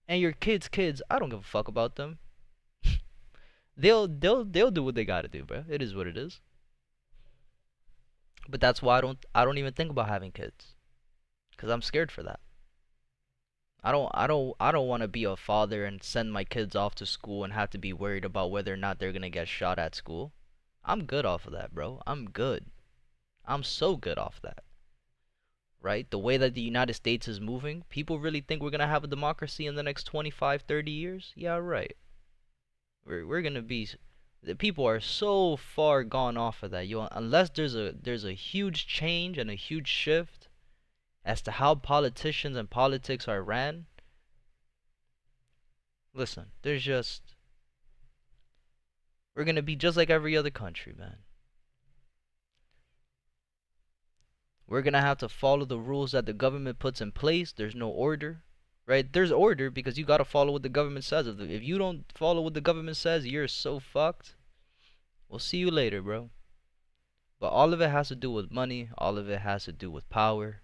and your kids, I don't give a fuck about them. They'll do what they gotta do, bro. It is what it is. But that's why I don't even think about having kids, cause I'm scared for that. I don't want to be a father and send my kids off to school and have to be worried about whether or not they're gonna get shot at school. I'm good off of that, bro. I'm good. I'm so good off that. Right? The way that the United States is moving, people really think we're gonna have a democracy in the next 25, 30 years? Yeah, right. We're gonna be. The people are so far gone off of that. Unless there's a huge change and a huge shift as to how politicians and politics are ran. Listen, we're gonna be just like every other country, man. We're gonna have to follow the rules that the government puts in place. There's no order, right? There's order because you gotta follow what the government says. If you don't follow what the government says, you're so fucked. We'll see you later, bro. But all of it has to do with money. All of it has to do with power.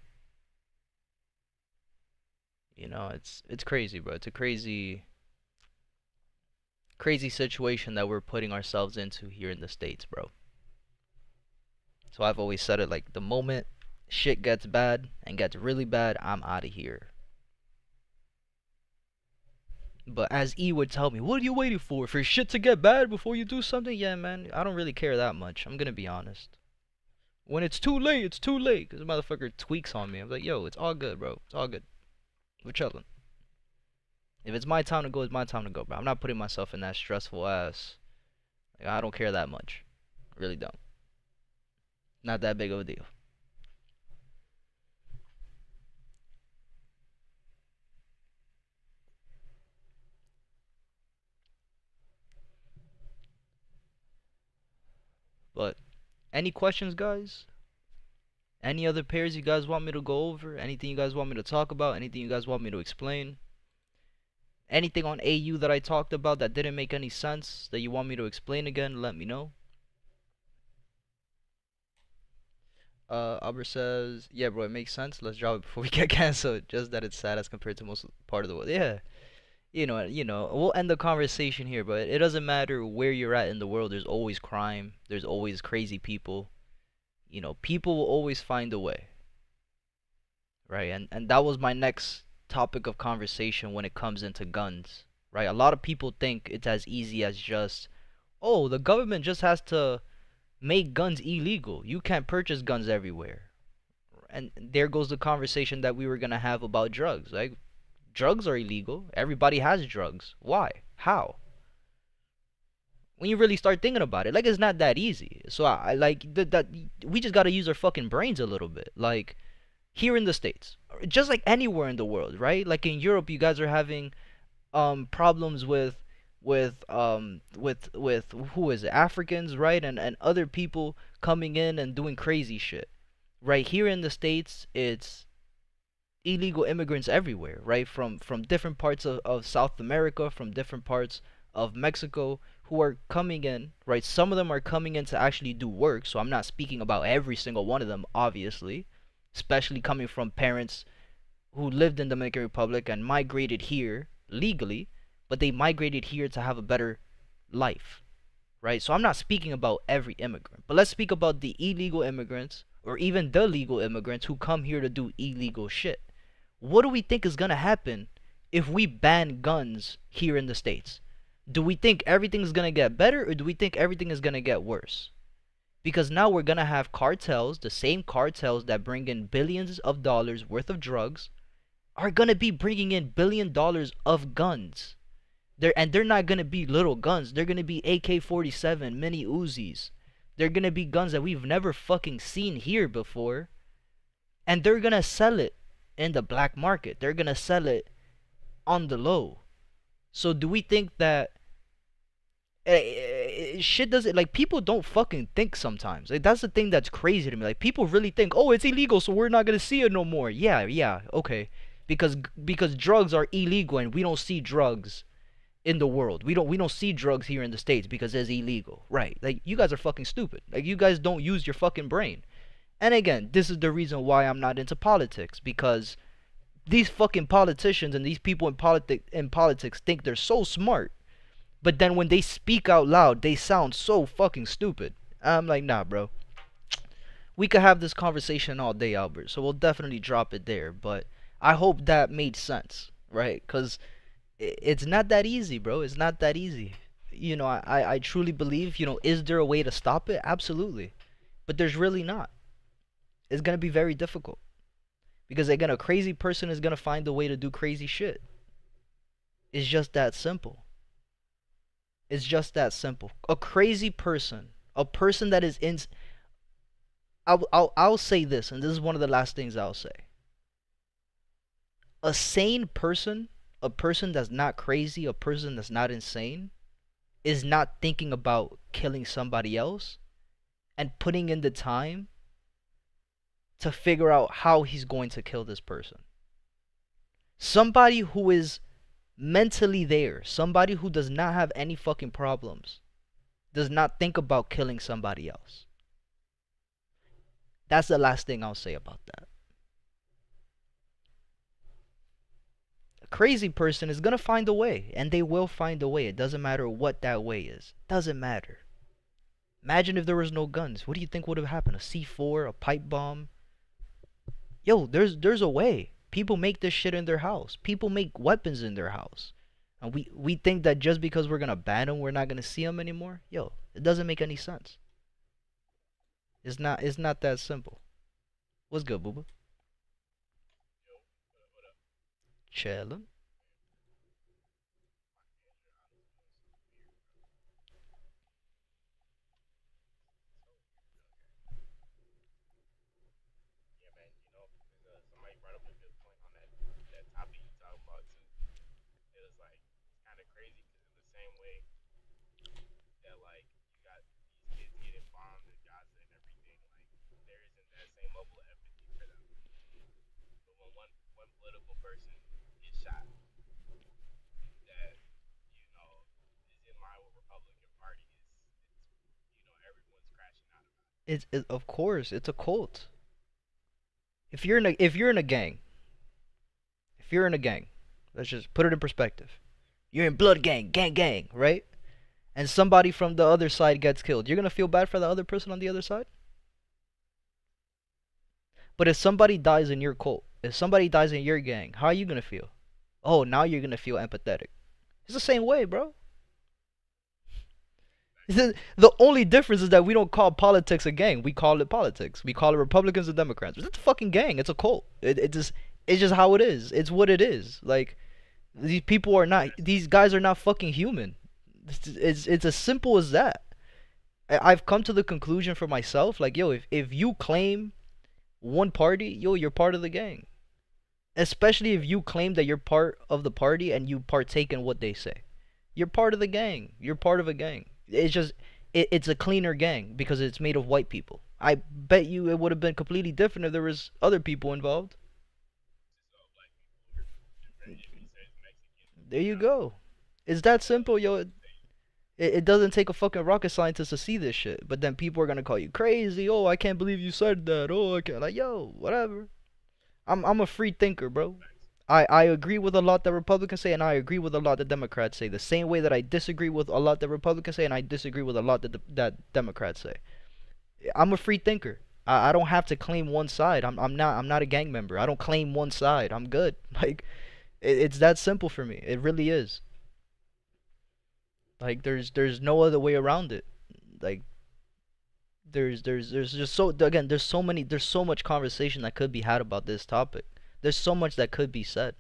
It's crazy, bro. It's a crazy situation that we're putting ourselves into here in the States, bro. So I've always said it, like, the moment shit gets bad and gets really bad, I'm out of here. But as E would tell me, what are you waiting for? For shit to get bad before you do something? Yeah, man, I don't really care that much. I'm gonna be honest. When it's too late, it's too late. Because the motherfucker tweaks on me. I'm like, yo, it's all good, bro. It's all good. We're chilling. If it's my time to go, it's my time to go, bro. I'm not putting myself in that stressful ass. Like, I don't care that much. I really don't. Not that big of a deal. But any questions, guys? Any other pairs you guys want me to go over? Anything you guys want me to talk about? Anything you guys want me to explain? Anything on AU that I talked about that didn't make any sense that you want me to explain again, let me know. Albert says, yeah, bro, it makes sense. Let's drop it before we get canceled. Just that it's sad as compared to most part of the world. Yeah. We'll end the conversation here, but it doesn't matter where you're at in the world. There's always crime. There's always crazy people. People will always find a way. Right? And that was my next topic of conversation when it comes into guns. Right? A lot of people think it's as easy as just, oh, the government just has to make guns illegal. You can't purchase guns everywhere. And there goes the conversation that we were going to have about drugs. Like, drugs are illegal. Everybody has drugs. Why? How? When you really start thinking about it, like, it's not that easy. So I like that we just got to use our fucking brains a little bit. Like, here in the States, just like anywhere in the world, right? Like in Europe, you guys are having problems with who is it? Africans, right? And other people coming in and doing crazy shit. Right here in the States, it's illegal immigrants everywhere, right? From different parts of South America, from different parts of Mexico, who are coming in, right? Some of them are coming in to actually do work, so I'm not speaking about every single one of them, obviously, especially coming from parents who lived in the Dominican Republic and migrated here legally, but they migrated here to have a better life, right? So I'm not speaking about every immigrant, but let's speak about the illegal immigrants or even the legal immigrants who come here to do illegal shit. What do we think is gonna happen if we ban guns here in the States? Do we think everything's gonna get better, or do we think everything is gonna get worse? Because now we're gonna have cartels, the same cartels that bring in billions of dollars worth of drugs, are gonna be bringing in $1 billion of guns. They're not gonna be little guns. They're gonna be AK-47, mini Uzis. They're gonna be guns that we've never fucking seen here before, and they're gonna sell it in the black market. They're gonna sell it on the low. So do we think that shit doesn't, like, people don't fucking think sometimes. Like, that's the thing that's crazy to me. Like, people really think, oh, it's illegal, so we're not gonna see it no more. Yeah, okay. because drugs are illegal and we don't see drugs in the world. We don't see drugs here in the States because it's illegal. Right. Like you guys are fucking stupid. Like you guys don't use your fucking brain. And again, this is the reason why I'm not into politics, because these fucking politicians and these people in politics think they're so smart, but then when they speak out loud, they sound so fucking stupid. I'm like, nah, bro. We could have this conversation all day, Albert. So we'll definitely drop it there. But I hope that made sense, right? Because it's not that easy, bro. It's not that easy. I truly believe, is there a way to stop it? Absolutely. But there's really not. It's going to be very difficult. Because again, a crazy person is going to find a way to do crazy shit. It's just that simple. It's just that simple. A crazy person, a person that is in. I'll say this, and this is one of the last things I'll say. A sane person, a person that's not crazy, a person that's not insane, is not thinking about killing somebody else and putting in the time to figure out how he's going to kill this person. Somebody who is mentally there, somebody who does not have any fucking problems, does not think about killing somebody else. That's the last thing I'll say about that. A crazy person is gonna find a way, and they will find a way. It doesn't matter what that way is. Doesn't matter. Imagine if there was no guns. What do you think would have happened? A C4, a pipe bomb? Yo, there's a way. People make this shit in their house. People make weapons in their house. And we think that just because we're gonna ban them, we're not gonna see them anymore. Yo, it doesn't make any sense. It's not that simple. What's good, booba? Chillin'. Of course, it's a cult. If you're in a gang, if you're in a gang, let's just put it in perspective. You're in blood gang, gang gang, right? And somebody from the other side gets killed. You're gonna feel bad for the other person on the other side? But if somebody dies in your cult, if somebody dies in your gang, how are you gonna feel? Oh, now you're gonna feel empathetic. It's the same way, bro. The only difference is that we don't call politics a gang. We call it politics. We call it Republicans and Democrats. It's a fucking gang. It's a cult. It's just how it is. It's what it is. Like these people are not. These guys are not fucking human. It's as simple as that. I've come to the conclusion for myself. Like yo, if you claim one party, yo, you're part of the gang. Especially if you claim that you're part of the party and you partake in what they say. You're part of the gang. You're part of a gang. It's just it's a cleaner gang because it's made of white people. I bet you it would have been completely different if there was other people involved. There you go. It's that simple, yo. It doesn't take a fucking rocket scientist to see this shit. But then people are gonna call you crazy. Oh, I can't believe you said that. Oh, I can't. Like, yo, whatever. I'm a free thinker, bro. I agree with a lot that Republicans say, and I agree with a lot that Democrats say. The same way that I disagree with a lot that Republicans say, and I disagree with a lot that Democrats say. I'm a free thinker. I don't have to claim one side. I'm not a gang member. I don't claim one side. I'm good. Like it's that simple for me. It really is. Like there's no other way around it. Like there's just so again there's so much conversation that could be had about this topic. There's so much that could be said.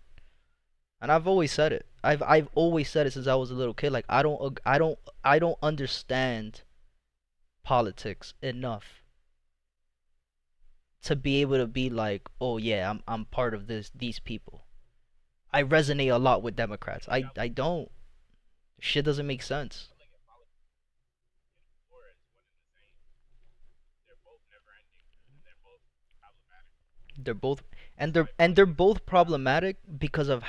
And I've always said it. I've always said it since I was a little kid. Like I don't understand politics enough to be able to be like, "Oh yeah, I'm part of these people." I resonate a lot with Democrats. I don't. Shit doesn't make sense. They're both they're both problematic because of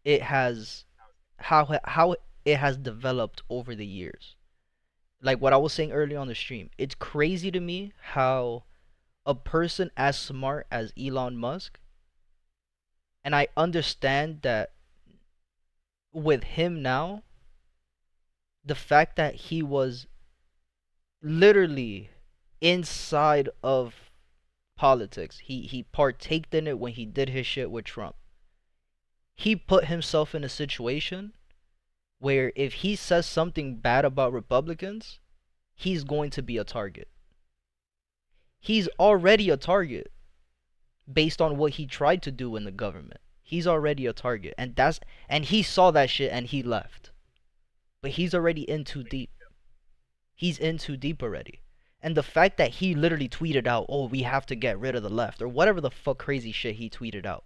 it has how it has developed over the years. Like what I was saying earlier on the stream, it's crazy to me how a person as smart as Elon Musk, and I understand that with him now, the fact that he was literally inside of politics, he partaked in it when he did his shit with Trump. He put himself in a situation where if he says something bad about Republicans, he's going to be a target. He's already a target based on what he tried to do in the government. He's already a target, and he saw that shit and he left. But he's already in too deep. He's in too deep already. And the fact that he literally tweeted out, "Oh, we have to get rid of the left," or whatever the fuck crazy shit he tweeted out.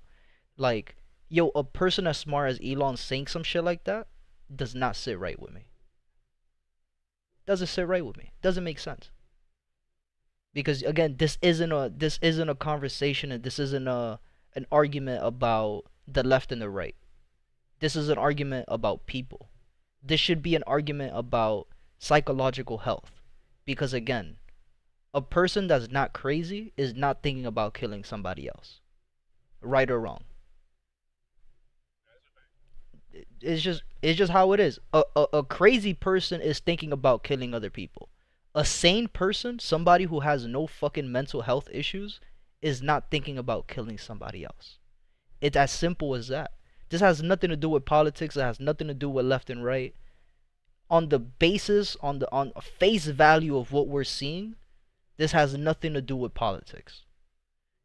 Like, yo, a person as smart as Elon saying some shit like that does not sit right with me. Doesn't sit right with me. Doesn't make sense. Because again, this isn't a conversation, and this isn't an argument about the left and the right. This is an argument about people. This should be an argument about psychological health. Because again, a person that's not crazy is not thinking about killing somebody else. Right or wrong. It's just how it is. A crazy person is thinking about killing other people. A sane person, somebody who has no fucking mental health issues, is not thinking about killing somebody else. It's as simple as that. This has nothing to do with politics. It has nothing to do with left and right. On the basis, on face value of what we're seeing, this has nothing to do with politics.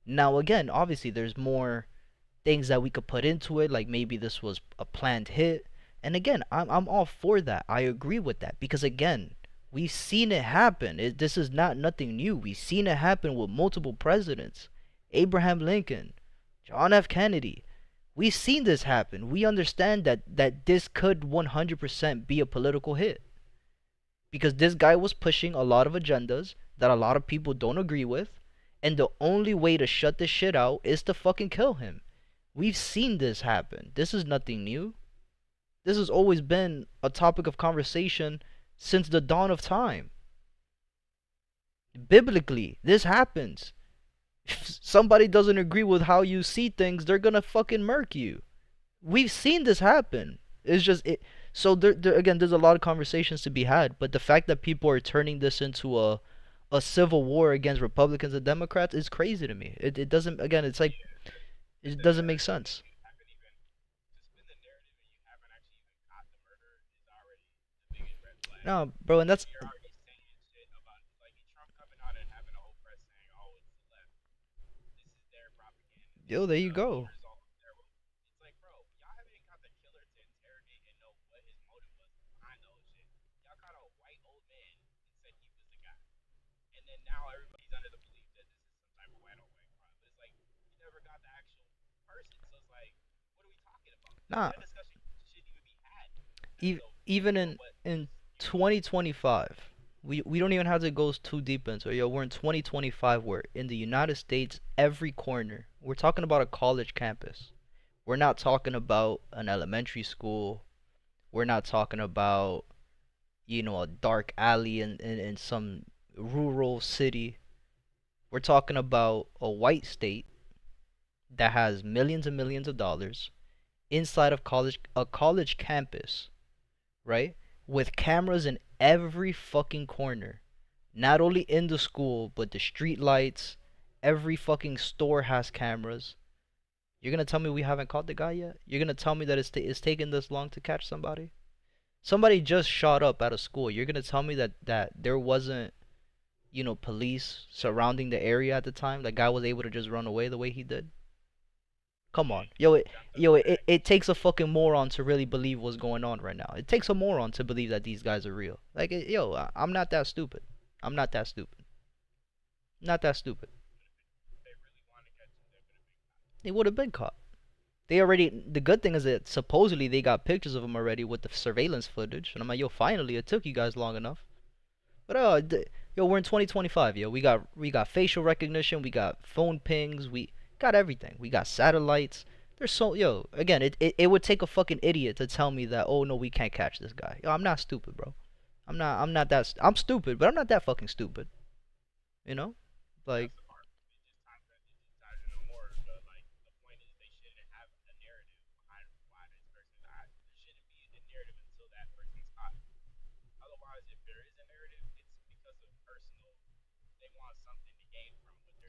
Now again, obviously there's more things that we could put into it, like maybe this was a planned hit. And again, I'm all for that. I agree with that because again, we've seen it happen. This is not nothing new. We've seen it happen with multiple presidents. Abraham Lincoln, John F. Kennedy. We've seen this happen. We understand that this could 100% be a political hit. Because this guy was pushing a lot of agendas that a lot of people don't agree with. And the only way to shut this shit out is to fucking kill him. We've seen this happen. This is nothing new. This has always been a topic of conversation since the dawn of time. Biblically, this happens. If somebody doesn't agree with how you see things, they're gonna fucking murk you. We've seen this happen. It's just it. So again, there's a lot of conversations to be had, but the fact that people are turning this into a civil war against Republicans and Democrats is crazy to me. It doesn't, again, it's like it doesn't make sense. No, bro, and that's yo, there you go. Nah, even in 2025, we don't even have to go too deep into it. Yo, we're in 2025 where in the United States, every corner, we're talking about a college campus. We're not talking about an elementary school. We're not talking about, a dark alley in some rural city. We're talking about a white state that has millions and millions of dollars inside of a college campus, right? With cameras in every fucking corner. Not only in the school, but the street lights, every fucking store has cameras. You're gonna tell me we haven't caught the guy yet? You're gonna tell me that it's taken this long to catch somebody? Somebody just shot up at a school. You're gonna tell me that there wasn't, police surrounding the area at the time? That guy was able to just run away the way he did? Come on. It takes a fucking moron to really believe what's going on right now. It takes a moron to believe that these guys are real. Like, I'm not that stupid. I'm not that stupid. Not that stupid. They would have been caught. The good thing is that supposedly they got pictures of him already with the surveillance footage. And I'm like, yo, finally, it took you guys long enough. But Yo, we're in 2025, yo. We got facial recognition, we got phone pings, we got everything. We got satellites. There's so yo, again, it would take a fucking idiot to tell me that, oh no, we can't catch this guy. Yo, I'm not stupid, bro. I'm not that I'm stupid, but I'm not that fucking stupid. You know? Like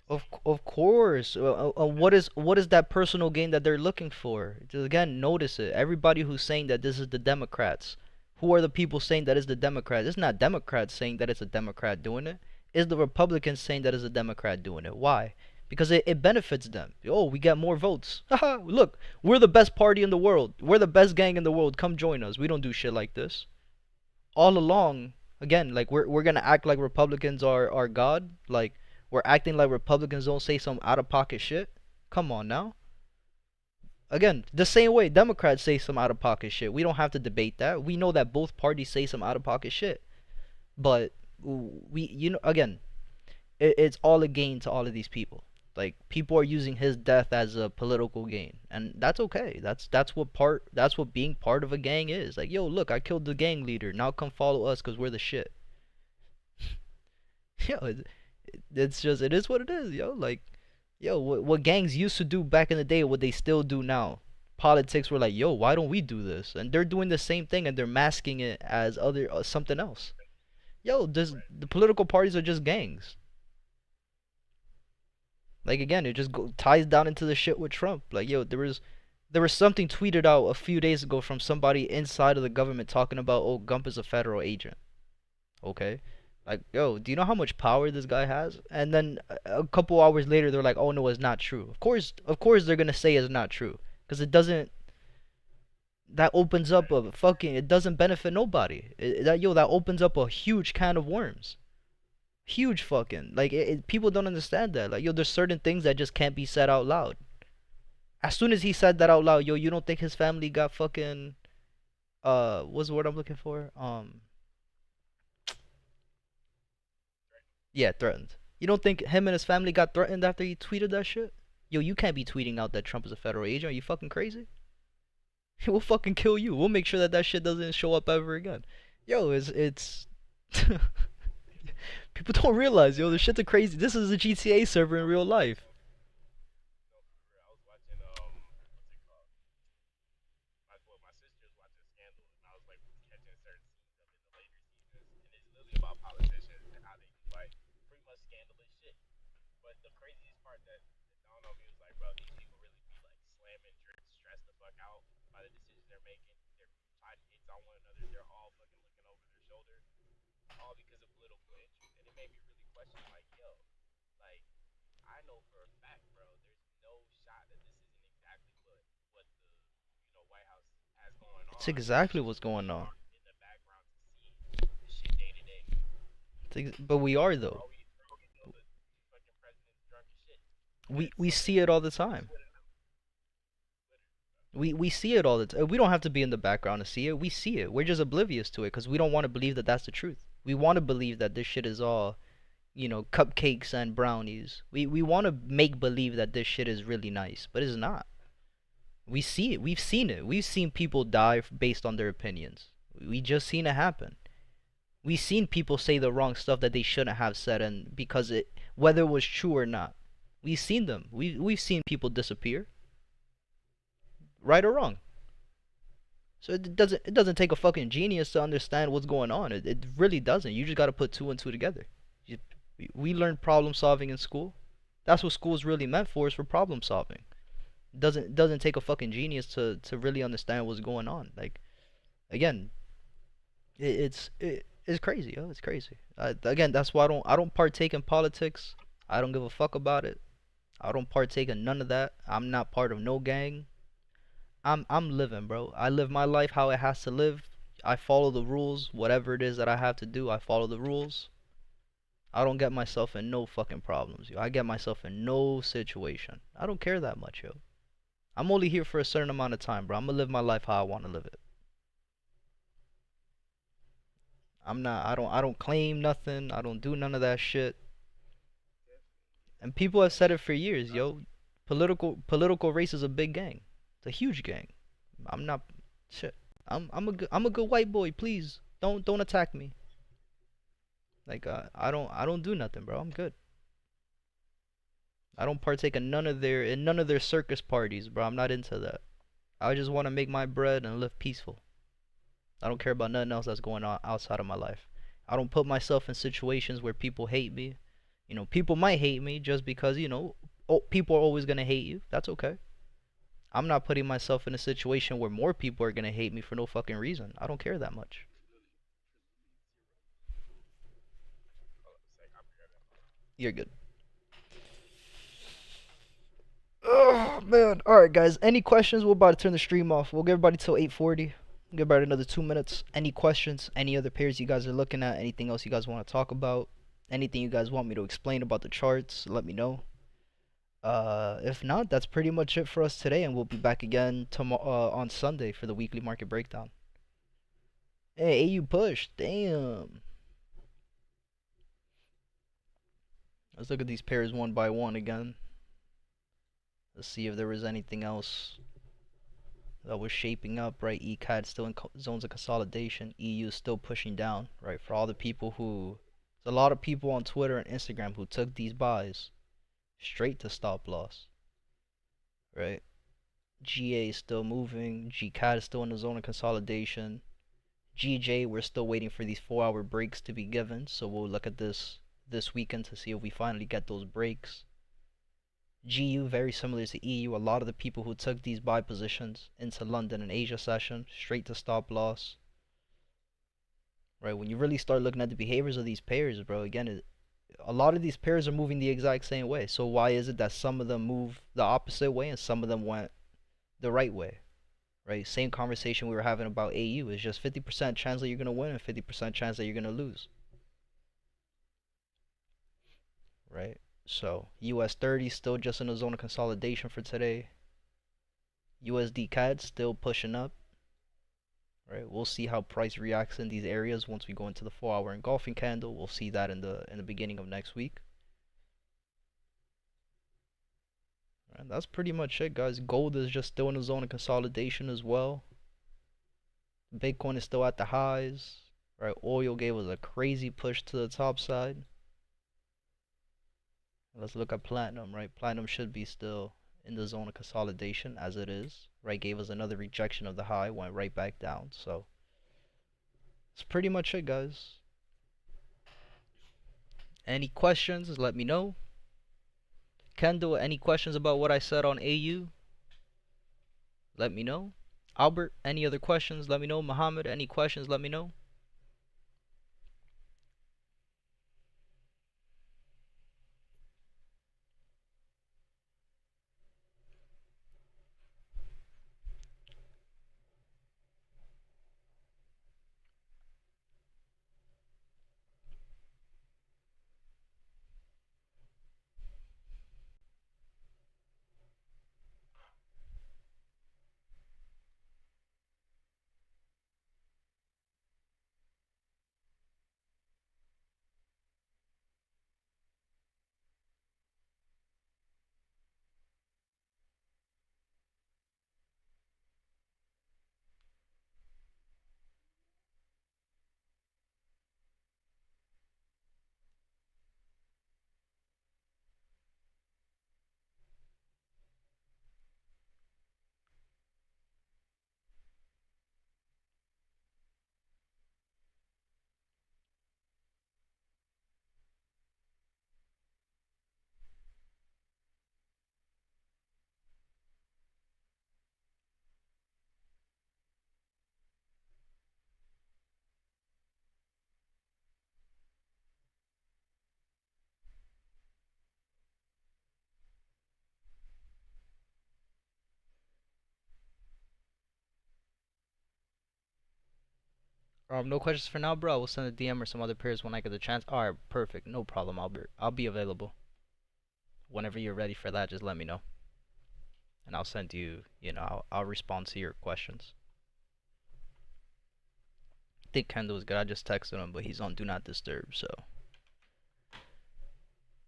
of course. What is that personal gain that they're looking for? Just again, notice it. Everybody who's saying that this is the Democrats, who are the people saying that it's the Democrats? It's not Democrats saying that it's a Democrat doing it. It's the Republicans saying that it's a Democrat doing it. Why? Because it benefits them. Oh, we get more votes. Haha, look, we're the best party in the world. We're the best gang in the world. Come join us. We don't do shit like this. All along, again, like we're gonna act like Republicans are God. Like we're acting like Republicans don't say some out of pocket shit. Come on now. Again, the same way Democrats say some out of pocket shit. We don't have to debate that. We know that both parties say some out of pocket shit. But again, it's all a gain to all of these people. Like people are using his death as a political gain, and that's okay. That's what being part of a gang is. Like, yo, look, I killed the gang leader. Now come follow us because we're the shit. Yo, it's just it is what it is, yo. Like, yo, what gangs used to do back in the day, what they still do now. Politics were like, yo, why don't we do this? And they're doing the same thing, and they're masking it as other something else. Yo, the political parties are just gangs. Like again, it just ties down into the shit with Trump. Like, yo, there was something tweeted out a few days ago from somebody inside of the government talking about, oh, Gump is a federal agent. Okay, like, yo, do you know how much power this guy has? And then a couple hours later, they're like, oh no, it's not true. Of course, they're gonna say it's not true, because it doesn't. That opens up a fucking. It doesn't benefit nobody. That opens up a huge can of worms. Huge fucking like people don't understand that. Like, yo, there's certain things that just can't be said out loud. As soon as he said that out loud, yo, you don't think his family got fucking what's the word I'm looking for? Yeah, threatened. You don't think him and his family got threatened after he tweeted that shit? Yo, you can't be tweeting out that Trump is a federal agent. Are you fucking crazy? We'll fucking kill you. We'll make sure that that shit doesn't show up ever again. Yo, it's people don't realize, yo, this shit's a crazy. This is a GTA server in real life. It's exactly what's going on. But we are though. We see it all the time. We see it all the time. We don't have to be in the background to see it. We see it. We're just oblivious to it because we don't want to believe that that's the truth. We want to believe that this shit is all, cupcakes and brownies. We want to make believe that this shit is really nice, but it's not. We see it. We've seen it. We've seen people die based on their opinions. We just seen it happen. We've seen people say the wrong stuff that they shouldn't have said, and because whether it was true or not, we've seen them. We've seen people disappear, right or wrong. So it doesn't take a fucking genius to understand what's going on. It really doesn't. You just gotta put two and two together. You, we learned problem solving in school. That's what school is really meant for, is for problem solving. Doesn't take a fucking genius to really understand what's going on. Like, again, it's crazy, yo. It's crazy. Again, that's why I don't partake in politics. I don't give a fuck about it. I don't partake in none of that. I'm not part of no gang. I'm living, bro. I live my life how it has to live. I follow the rules. Whatever it is that I have to do, I follow the rules. I don't get myself in no fucking problems, yo. I get myself in no situation. I don't care that much, yo. I'm only here for a certain amount of time, bro. I'm gonna live my life how I want to live it. I don't claim nothing. I don't do none of that shit. And people have said it for years, yo. Political race is a big gang. It's a huge gang. I'm not shit. I'm a good white boy. Please don't attack me. Like I don't do nothing, bro. I'm good. I don't partake in none of their circus parties, bro. I'm not into that. I just want to make my bread and live peaceful. I don't care about nothing else that's going on outside of my life. I don't put myself in situations where people hate me. People might hate me just because, people are always going to hate you. That's okay. I'm not putting myself in a situation where more people are going to hate me for no fucking reason. I don't care that much. You're good. Oh, man. All right, guys. Any questions? We're about to turn the stream off. We'll give everybody till 8:40. We'll give about another 2 minutes. Any questions? Any other pairs you guys are looking at? Anything else you guys want to talk about? Anything you guys want me to explain about the charts? Let me know. If not, that's pretty much it for us today, and we'll be back again tomorrow on Sunday for the weekly market breakdown. Hey, AU push. Damn. Let's look at these pairs one by one again. Let's see if there was anything else that was shaping up, right? ECAD still in zones of consolidation. EU still pushing down, right? For all the people there's a lot of people on Twitter and Instagram who took these buys straight to stop loss, right? GA is still moving. GCAD is still in the zone of consolidation. GJ, we're still waiting for these 4-hour breaks to be given, so we'll look at this weekend to see if we finally get those breaks. GU, very similar to EU, a lot of the people who took these buy positions into London and Asia session, straight to stop loss. Right, when you really start looking at the behaviors of these pairs, bro, again, a lot of these pairs are moving the exact same way. So why is it that some of them move the opposite way and some of them went the right way? Right, same conversation we were having about AU. It's just 50% chance that you're going to win and 50% chance that you're going to lose. Right, so US 30 still just in a zone of consolidation for today. USD CAD still pushing up. Right, we'll see how price reacts in these areas once we go into the 4-hour engulfing candle. We'll see that in the beginning of next week. And that's pretty much it, guys. Gold is just still in a zone of consolidation as well. Bitcoin is still at the highs. Right, oil gave us a crazy push to the top side. Let's look at platinum, right? Platinum should be still in the zone of consolidation as it is. Right, gave us another rejection of the high, went right back down. So that's pretty much it, guys. Any questions, let me know. Kendall, any questions about what I said on AU? Let me know. Albert, any other questions? Let me know. Muhammad, any questions? Let me know. No questions for now, bro. We'll send a DM or some other pairs when I get the chance. Alright, perfect. No problem, Albert. I'll be available. Whenever you're ready for that, just let me know. And I'll send you, I'll respond to your questions. Thick candle was good. I just texted him, but he's on do not disturb, so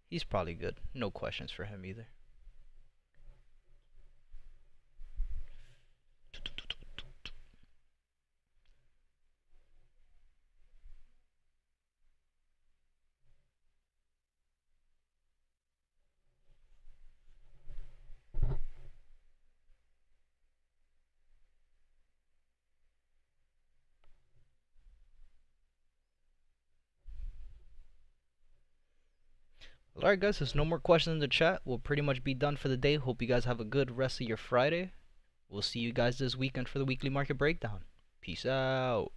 he's probably good. No questions for him either. Alright guys, there's no more questions in the chat. We'll pretty much be done for the day. Hope you guys have a good rest of your Friday. We'll see you guys this weekend for the weekly market breakdown. Peace out.